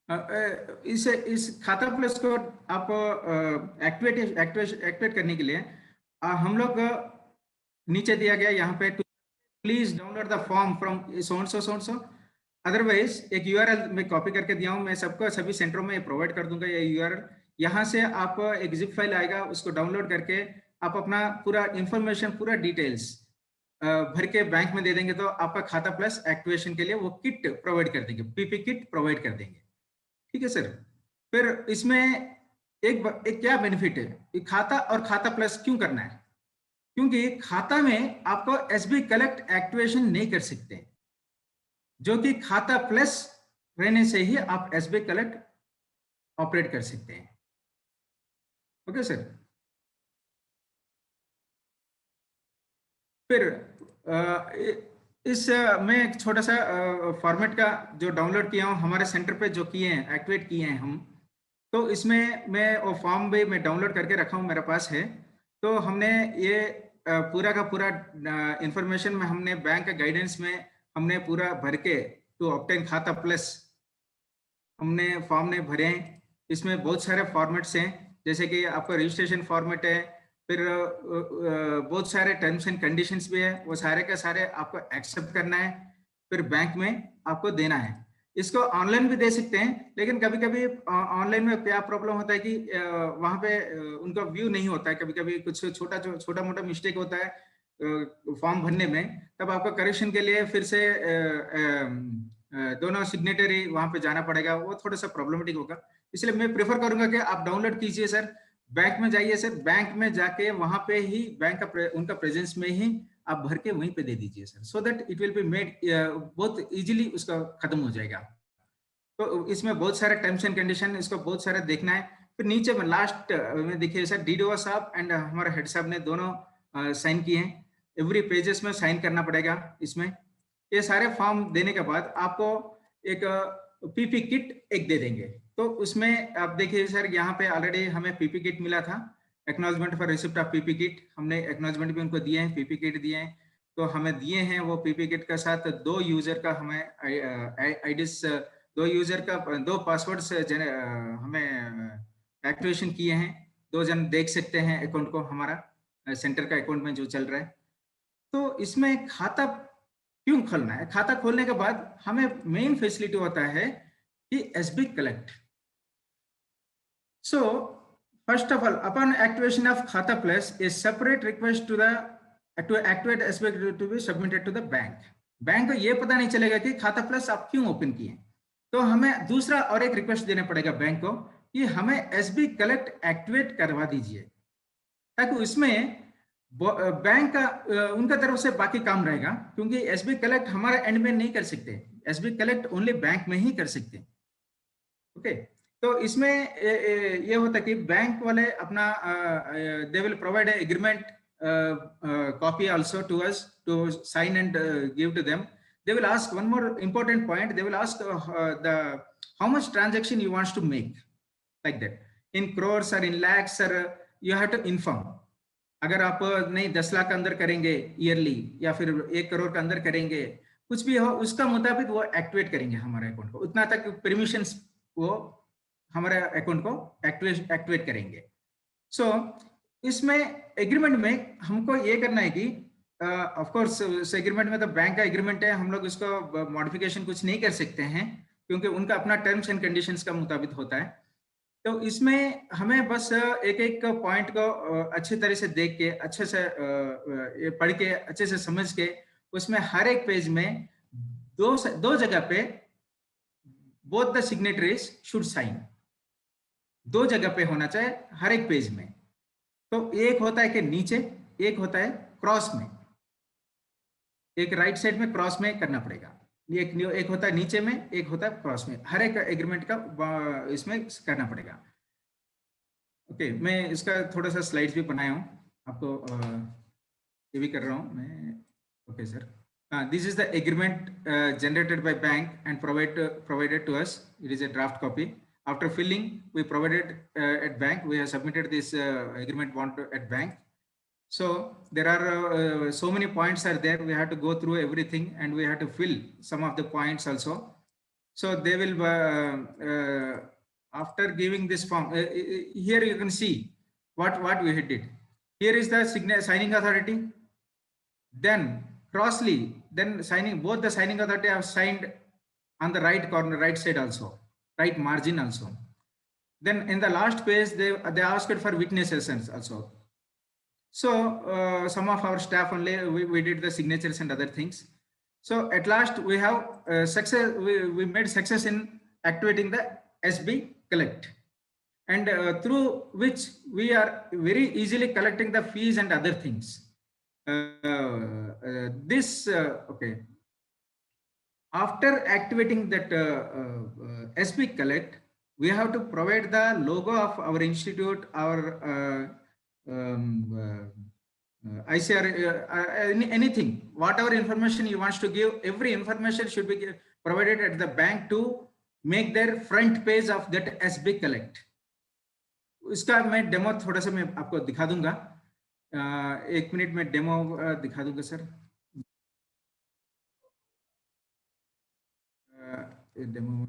D: इस खाता प्लस को आप एक्टिवेट करने के लिए हम लोग नीचे दिया गया यहाँ पे, please download the form from so. Otherwise एक यूआरएल मैं कॉपी करके दिया हूँ, मैं सबको सभी सेंटरों में प्रोवाइड कर दूंगा ये यूआरएल। यहाँ से आप एक जिप फाइल आएगा, उसको डाउनलोड करके आप अपना पूरा इंफॉर्मेशन, पूरा डिटेल्स भर के बैंक में दे देंगे, तो आपका खाता प्लस एक्टिवेशन के लिए वो किट प्रोवाइड कर देंगे, पीपी किट प्रोवाइड कर देंगे। ठीक है सर। फिर इसमें एक क्या बेनिफिट है, खाता और खाता प्लस क्यों करना है? क्योंकि खाता में आपको एसबी कलेक्ट एक्टिवेशन नहीं कर सकते, जो कि खाता प्लस रहने से ही आप एसबी कलेक्ट ऑपरेट कर सकते हैं। Okay sir. फिर मैं एक छोटा सा फॉर्मेट का जो डाउनलोड किया हूँ हमारे सेंटर पे, जो किए हैं, एक्टिवेट किए हैं हम, तो इसमें मैं वो फॉर्म भी मैं डाउनलोड करके रखा हूँ, मेरे पास है। तो हमने ये पूरा का पूरा इंफॉर्मेशन में हमने बैंक के गाइडेंस में हमने पूरा भर के टू ऑब्टेन खाता प्लस हमने फॉर्म ने भरे हैं। इसमें बहुत सारे फॉर्मेट्स हैं, जैसे कि आपका रजिस्ट्रेशन फॉर्मेट है, फिर बहुत सारे टर्म्स एंड कंडीशंस भी है, वो सारे के सारे आपको एक्सेप्ट करना है, फिर बैंक में आपको देना है। इसको ऑनलाइन भी दे सकते हैं, लेकिन कभी कभी ऑनलाइन में क्या प्रॉब्लम होता है कि वहां पे उनका व्यू नहीं होता है, कभी कभी कुछ छोटा मोटा मिस्टेक होता है फॉर्म भरने में, तब आपको करेक्शन के लिए फिर से दोनों सिग्नेटरी वहां पे जाना पड़ेगा, वो थोड़ा सा प्रॉब्लमेटिक होगा। इसलिए मैं प्रेफर करूंगा कि आप डाउनलोड कीजिए सर, बैंक में जाइए सर, बैंक में जाके वहां पे ही बैंक का उनका प्रेजेंस में ही आप भर के वहीं पे दे दीजिए sir, so that it will be made बहुत इजीली उसका खत्म हो जाएगा। तो इसमें बहुत सारे टर्म्स एंड कंडीशन, इसको बहुत सारे देखना है। फिर नीचे में लास्ट में देखिए सर, डीडीओ साहब एंड हमारे हेड साहब ने दोनों साइन किए हैं, एवरी पेजेस में साइन करना पड़ेगा इसमें। ये सारे फॉर्म देने के बाद आपको एक पीपी किट एक दे देंगे। तो उसमें आप देखिए सर, यहाँ पे ऑलरेडी हमें पीपी किट मिला था, acknowledgement for receipt of PP kit, हमने एक्नॉलेजमेंट भी उनको दिए हैं, पीपी किट दिए हैं। तो हमें दिए हैं वो पीपी किट के साथ 2 यूजर का हमें आईडीज, 2 यूजर का 2 पासवर्ड्स हमें एक्टिवेशन किए हैं, 2 जन देख सकते हैं अकाउंट को, हमारा सेंटर का अकाउंट में जो चल रहा है। तो इसमें खाता क्यों खोलना है? खाता खोलने के बाद हमें मेन फैसिलिटी होता है कि SB collect. So, first of all, upon activation of Khata Plus, a separate request to activate SBI to be submitted to the bank. Bank को ये पता नहीं चलेगा कि खाता प्लस आप क्यों ओपन किए, तो हमें दूसरा और एक रिक्वेस्ट देना पड़ेगा बैंक को कि हमें एसबी कलेक्ट एक्टिवेट करवा दीजिए, ताकि उसमें बैंक का उनका तरफ से बाकी काम रहेगा, क्योंकि एसबी कलेक्ट हमारे एंड में नहीं कर सकते, एसबी कलेक्ट ओनली बैंक में ही कर सकते। ओके, तो इसमें ये होता है कि बैंक वाले अपना they will provide agreement copy also to us to sign and give to them. They will ask one more important point, they will ask the how much transaction you wants to make, like that in crores और in lakhs, और you have to inform. अगर आप नहीं 10 लाख के अंदर करेंगे yearly, या फिर 1 करोड़ के अंदर करेंगे, कुछ भी हो उसका मुताबिक वो एक्टिवेट करेंगे हमारे अकाउंट को, उतना तक परमिशंस वो हमारे अकाउंट को एक्टिवेट करेंगे। सो इसमें एग्रीमेंट में हमको ये करना है कि ऑफ कोर्स उस एग्रीमेंट में तो बैंक का एग्रीमेंट है, हम लोग इसको मॉडिफिकेशन कुछ नहीं कर सकते हैं, क्योंकि उनका अपना टर्म्स एंड कंडीशंस का मुताबिक होता है। तो इसमें हमें बस एक एक पॉइंट को अच्छे तरह से देख के, अच्छे से पढ़ के, अच्छे से समझ के, उसमें हर एक पेज में दो जगह पे both the signatories should sign, 2 जगह पे होना चाहिए हर एक पेज में। तो एक होता है कि नीचे, एक होता है क्रॉस में, एक राइट साइड में क्रॉस में करना पड़ेगा, एक होता है नीचे में, एक होता है क्रॉस में, हर एक एग्रीमेंट का इसमें करना पड़ेगा। ओके, मैं इसका थोड़ा सा स्लाइड्स भी बनाया हूँ, आपको ये भी कर रहा हूँ मैं। Okay sir, this is the agreement generated by bank and provided to us. It is a draft copy. After filling, we provided at bank. We have submitted this agreement bond at bank. So there are so many points are there. We have to go through everything, and we have to fill some of the points also. So they will, after giving this form, here you can see what we did. Here is the signing authority. Then crossly, then signing, both the signing authority have signed on the right corner, right side also, right margin also. Then in the last page, they asked for witnesses also. So some of our staff only, we did the signatures and other things. So at last we have success, we made success in activating the SB collect, and through which we are very easily collecting the fees and other things. Okay. After activating that SB collect, we have to provide the logo of our institute, our ICR, anything, whatever information you want to give, every information should be provided at the bank to make their front page of that SB collect. इसका मैं demo थोड़ा सा मैं आपको दिखा दूंगा, 1 minute में demo दिखा दूंगा सर. डेमो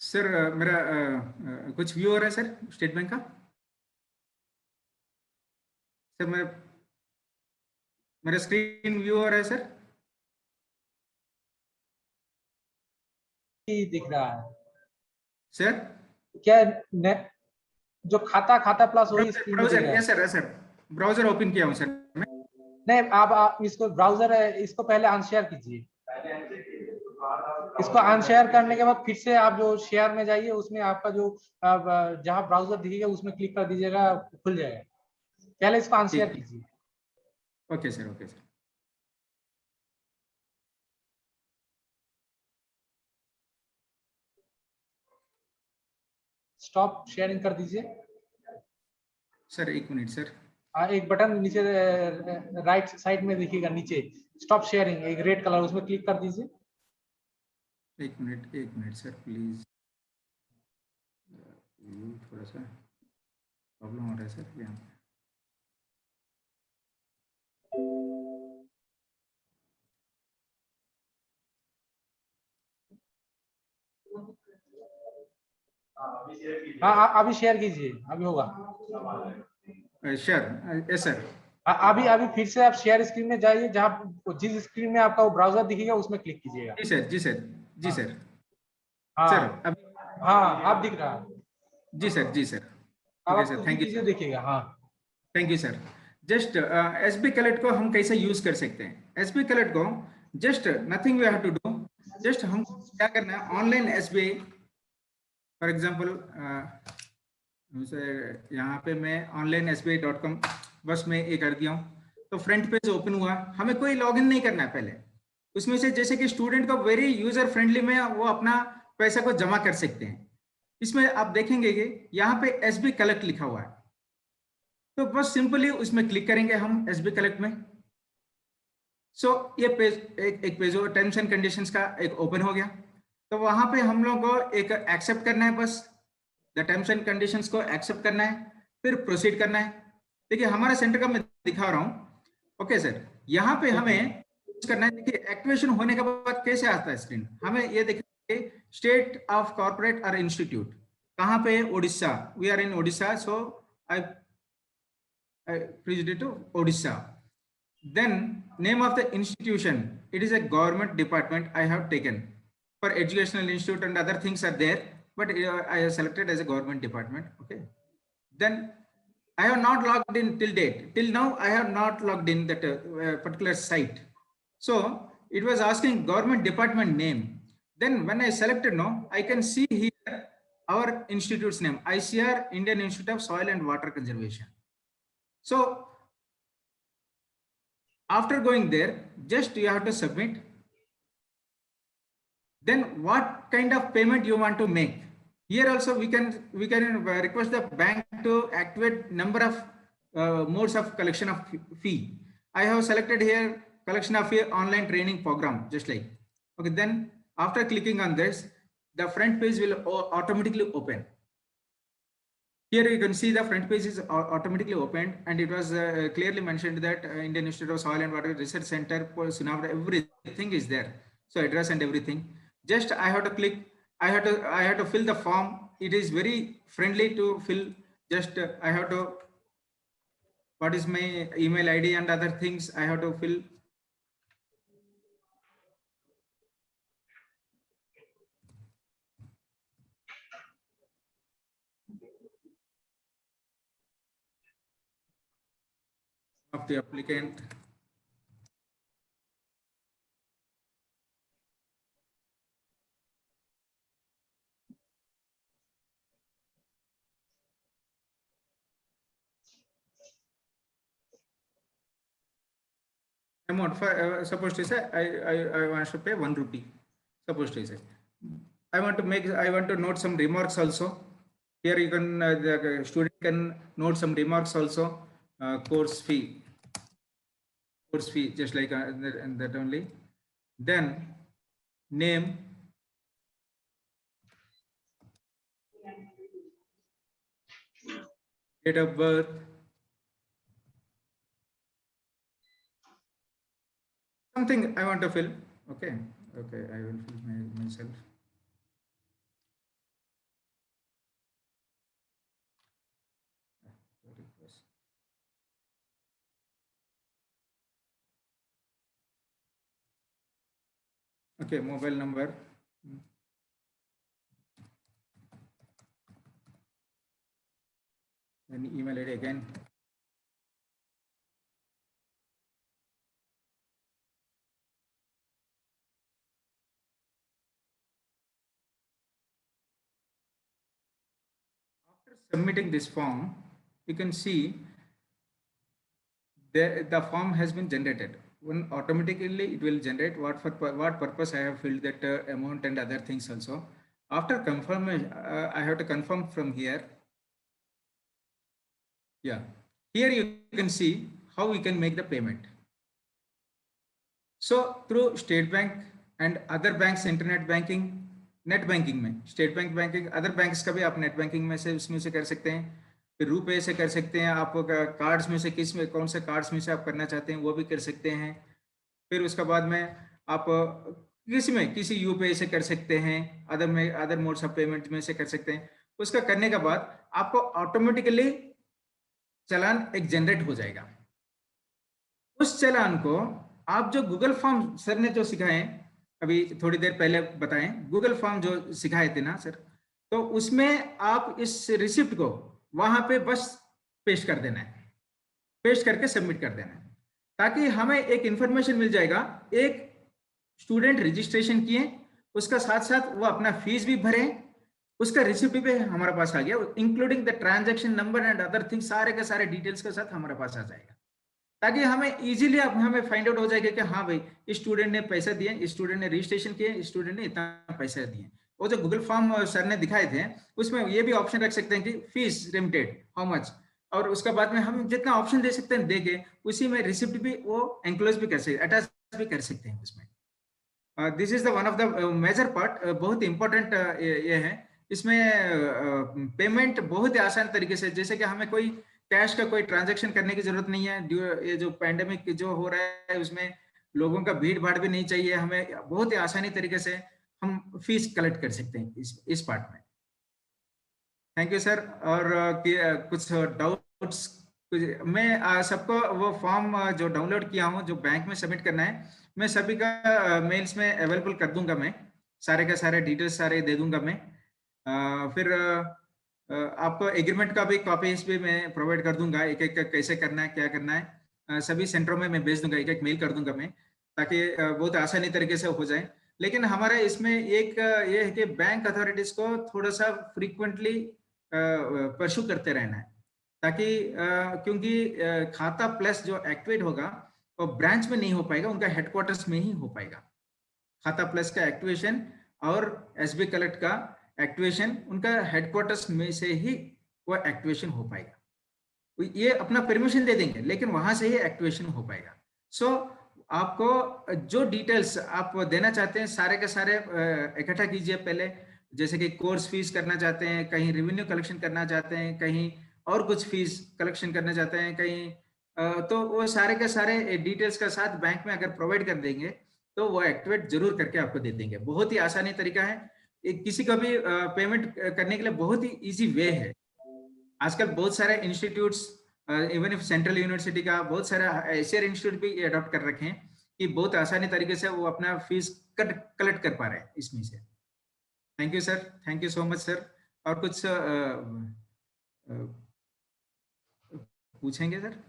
D: सर, मेरा कुछ व्यू हो रहा है सर स्टेट बैंक का. सर मेरा स्क्रीन व्यू हो रहा है सर.
B: दिख रहा है
D: सर
B: क्या जो खाता प्लस वही
D: browser. Yes sir browser open किया हूं सर मैं.
B: नहीं, आप इसको ब्राउजर है, इसको पहले अनशेयर कीजिए. इसको अनशेयर करने के बाद फिर से आप जो शेयर में जाइए, उसमें आपका जो जहां ब्राउजर दिखेगा उसमें क्लिक कर दीजिएगा, खुल जाएगा. पहले इसको अनशेयर कीजिए.
D: Okay sir, okay sir.
B: Stop sharing कर दीजिए
D: सर. 1 minute sir.
B: एक बटन नीचे राइट साइड में दिखेगा, नीचे स्टॉप शेयरिंग, एक रेड कलर, उसमें क्लिक कर दीजिए.
D: 1 मिनट सर प्लीज. थोड़ा सा प्रॉब्लम हो रहा है सर यहाँ पे.
B: हाँ, अभी शेयर कीजिए, अभी होगा.
D: श्योर. Yes sir.
B: अभी फिर से आप शेयर स्क्रीन में जाइए, जहाँ जिस स्क्रीन में आपका वो ब्राउजर दिखेगा उसमें क्लिक कीजिएगा.
D: जी सर, जी सर, जी सर.
B: हाँ
D: सर अब
B: हाँ, आप दिख रहा है.
D: जी सर, जी सर.
B: आप
D: सर थैंक यू.
B: देखिएगा. हाँ,
D: thank you sir. Just SB collect को हम कैसे यूज कर सकते हैं? एसबी कलेक्ट को just nothing we have to do. Just हम क्या करना है, ऑनलाइन एसबी फॉर एग्जांपल यहाँ पे मैं onlinesbi.com बस मैं ये कर दिया हूँ, तो फ्रंट पेज ओपन हुआ. हमें कोई लॉगिन नहीं करना है पहले. उसमें से जैसे कि स्टूडेंट को वेरी यूजर फ्रेंडली में वो अपना पैसा को जमा कर सकते हैं. इसमें आप देखेंगे कि यहाँ पे एसबी कलेक्ट लिखा हुआ है, तो बस सिंपली उसमें क्लिक करेंगे हम एसबी कलेक्ट में. सो ये पेज एक पेज टर्म्स एंड कंडीशंस का एक ओपन हो गया. तो वहां पे हम लोग को एक एक्सेप्ट करना है, बस द टर्म्स एंड कंडीशंस को एक्सेप्ट करना है, फिर प्रोसीड करना है. देखिए हमारा सेंटर का मैं दिखा रहा हूँ. ओके सर, यहाँ पे हमें करना है. देखिए एक्टिवेशन होने के बाद कैसे आता है स्क्रीन, हमें ये देखिए स्टेट ऑफ कॉर्पोरेट और इंस्टीट्यूट कहाँ पे, Orissa. We are in Orissa, so I please to Orissa. Then name of the institution, it is a government department I have taken. For educational institute and other things are there, but I have selected as a government department. Okay. Then I have not logged in till date. Till now I have not logged in that particular site. So it was asking government department name. Then when I selected no, I can see here our institute's name, ICR, Indian Institute of Soil and Water Conservation. So after going there, just you have to submit. Then what kind of payment you want to make? Here also we can request the bank to activate number of modes of collection of fee. I have selected here collection of fee online training program, just like. Okay, then after clicking on this, the front page will automatically open. Here you can see the front page is automatically opened, and it was clearly mentioned that Indian Institute of Soil and Water Research Center, Sunabra, everything is there. So address and everything. Just I have to click. I have to fill the form. It is very friendly to fill. Just I have to. What is my email ID and other things I have to fill. Of the applicant. Amount for suppose to say I want to pay 1 rupee. Suppose to say I want to note some remarks also. Here you can the student can note some remarks also. Course fee just like that only. Then name, date of birth, something I want to fill. Okay, I will fill myself. Okay, mobile number. And email ID again. After submitting this form, you can see the form has been generated. When automatically it will generate what purpose I have filled that amount and other things also. After confirmation, I have to confirm from here. Yeah, here you can see how we can make the payment. So through State Bank and other banks, internet banking, net banking में State Bank banking, other banks का भी आप net banking में से उसमें से कर सकते हैं, फिर रुपए से कर सकते हैं, आप कार्ड्स में से किस में कौन से कार्ड्स में से आप करना चाहते हैं वो भी कर सकते हैं, फिर उसके बाद में आप किसी यूपीआई से कर सकते हैं, अदर मोड्स ऑफ पेमेंट में से कर सकते हैं. उसका करने के बाद आपको ऑटोमेटिकली चालान एक जनरेट हो जाएगा. उस चालान को आप जो गूगल फॉर्म सर ने जो सिखाए अभी थोड़ी देर पहले बताएं, गूगल फॉर्म जो सिखाए थे ना सर, तो उसमें आप इस रिसिप्ट को वहां पे बस पेस्ट कर देना है, पेस्ट करके सबमिट कर देना है, ताकि हमें एक इंफॉर्मेशन मिल जाएगा. एक स्टूडेंट रजिस्ट्रेशन किए, उसका साथ साथ वो अपना फीस भी भरे, उसका रिसिप्ट भी हमारे पास आ गया, including the transaction number and other things, सारे के सारे डिटेल्स के साथ हमारे पास आ जाएगा, ताकि हमें इजीली हमें फाइंड आउट हो जाएगा कि हाँ भाई इस स्टूडेंट ने पैसा दिए, इस स्टूडेंट ने रजिस्ट्रेशन किए, इस स्टूडेंट ने इतना पैसा दिए. वो जो गूगल फॉर्म सर ने दिखाए थे उसमें ये भी ऑप्शन रख सकते हैं कि फीस रिमिटेड हाउ मच, और उसके बाद में हम जितना ऑप्शन दे सकते हैं देके उसी में रिसिप्ट भी वो एनक्लोज भी कर सकते, अटैच भी कर सकते हैं उसमें. This is the one of the major part, बहुत इंपॉर्टेंट ये है. इसमें पेमेंट बहुत ही आसान तरीके से, जैसे कि हमें कोई कैश का कोई ट्रांजैक्शन करने की जरूरत नहीं है. ये जो पैंडेमिक जो हो रहा है उसमें लोगों का भीड़ भाड़ भी नहीं चाहिए, हमें बहुत ही आसानी तरीके से हम फीस कलेक्ट कर सकते हैं इस पार्ट में. Thank you sir. और कुछ डाउट्स, मैं सबको वो फॉर्म जो डाउनलोड किया हूँ जो बैंक में सबमिट करना है, मैं सभी का मेल्स में अवेलेबल कर दूंगा, मैं सारे के सारे डिटेल्स सारे दे दूंगा मैं. फिर आपको एग्रीमेंट का भी कॉपीज भी मैं प्रोवाइड कर दूंगा, एक एक कैसे करना है क्या करना है, सभी सेंटरों में मैं भेज दूंगा, एक एक मेल कर दूंगा मैं, ताकि बहुत आसानी तरीके से हो जाए. लेकिन हमारा इसमें एक ये है कि बैंक अथॉरिटीज को थोड़ा सा फ्रीक्वेंटली परस्यू करते रहना है, ताकि क्योंकि खाता प्लस जो एक्टिवेट होगा वो ब्रांच में नहीं हो पाएगा, उनका हेडक्वार्टर्स में ही हो पाएगा. खाता प्लस का एक्टिवेशन और एसबी कलेक्ट का एक्टिवेशन उनका हेडक्वार्टर्स में से ही वो एक्टिवेशन हो पाएगा। ये अपना परमिशन दे देंगे लेकिन वहां से ही एक्टिवेशन हो पाएगा। सो आपको जो डिटेल्स आप देना चाहते हैं सारे के सारे इकट्ठा कीजिए पहले, जैसे कि कोर्स फीस करना चाहते हैं, कहीं रेवेन्यू कलेक्शन करना चाहते हैं, कहीं और कुछ फीस कलेक्शन करना चाहते हैं, कहीं तो वो सारे के सारे डिटेल्स का साथ बैंक में अगर प्रोवाइड कर देंगे तो वो एक्टिवेट जरूर करके आपको दे देंगे। बहुत ही आसानी तरीका है, किसी का भी पेमेंट करने के लिए बहुत ही इजी वे है। आजकल बहुत सारे institutes, even if central university का बहुत सारा एशियर इंस्टीट्यूट भी अडॉप्ट कर रखे हैं कि बहुत आसानी तरीके से वो अपना फीस कलेक्ट कर पा रहे हैं इसमें से। Thank you sir, thank you so much sir. और कुछ पूछेंगे sir?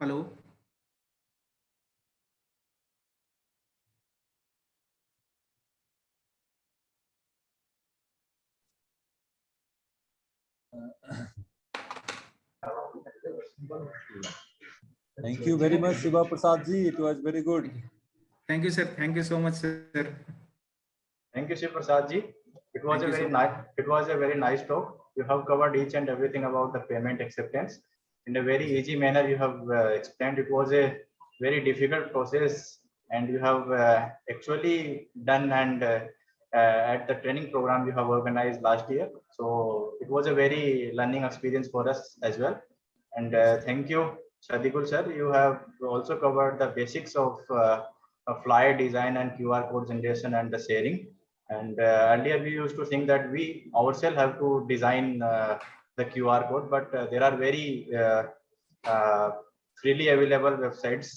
D: Hello,
E: Thank you very much, Shiva Prasad ji. It was very good.
D: Thank you sir, thank you so much sir.
A: Thank you, Shiv Prasad ji. It was
D: Thank
A: a
D: you
A: very
D: so
A: nice. It was a very nice talk. You have covered each and everything about the payment acceptance in a very easy manner. You have explained. It was a very difficult process, and you have actually done and at the training program you have organized last year. So it was a very learning experience for us as well. And thank you, Sadikul sir. You have also covered the basics of flyer design and QR code generation and the sharing. And earlier we used to think that we ourselves have to design the QR code, but there are very freely available websites.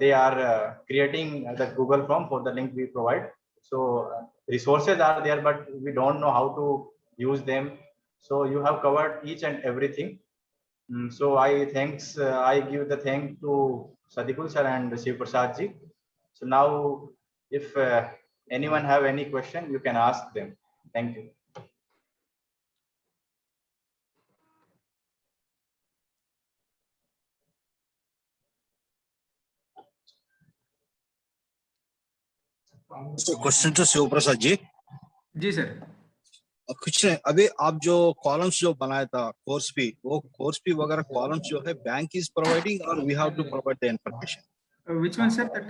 A: They are creating the Google form for the link we provide. So resources are there, but we don't know how to use them. So you have covered each and everything. So I give the thank to Sadikul sir and Shiv Prasad ji. So now, if anyone have any question, you can ask them. Thank you.
F: So question to Shiv Prasad ji.
D: जी sir.
F: कुछ नहीं, अभी आप जो columns जो बनाया था course fee, वो कोर्स फी वगैरह कॉलम्स जो है बैंक इज प्रोवाइडिंग और we have to provide the information?
D: Which one sir? That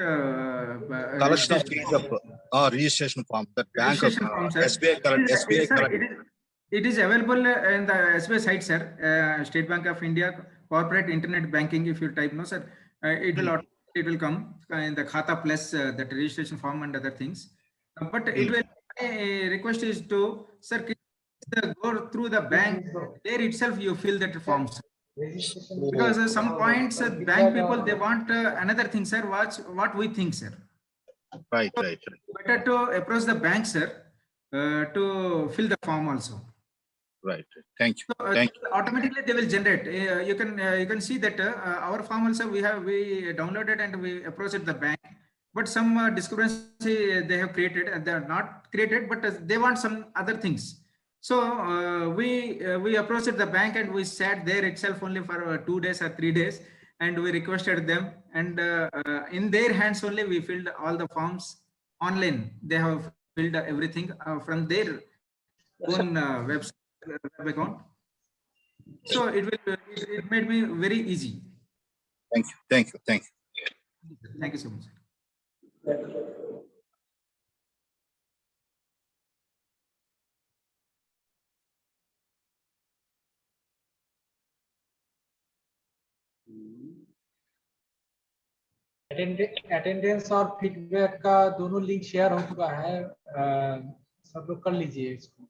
F: Collection of fees of registration form that bank
D: registration form, sir.
F: SBI current SBI
D: Sir,
F: current.
D: it is available in the SBI site, sir. State Bank of India corporate internet banking. If you type, no sir, it will come in the Khata Plus that registration form and other things. But it will. My request is to sir, go through the bank there itself. You fill that form, sir. Because some points bank people they want another thing, sir. What we think, sir.
F: Right.
D: Better to approach the bank, sir, to fill the form also.
F: Right. Thank you.
D: So,
F: Thank you.
D: automatically they will generate. You can see that our form also we downloaded and we approached the bank, but some discrepancy they have created and they are not created, but they want some other things. So we approached the bank and we sat there itself only for 2 days or 3 days, and we requested them, and in their hands only we filled all the forms online. They have filled everything from their own web account. So it made me very easy.
F: Thank you.
D: Thank you so much.
B: Attendance और feedback का दोनों link share हो चुका है, सब लोग कर लीजिए इसको।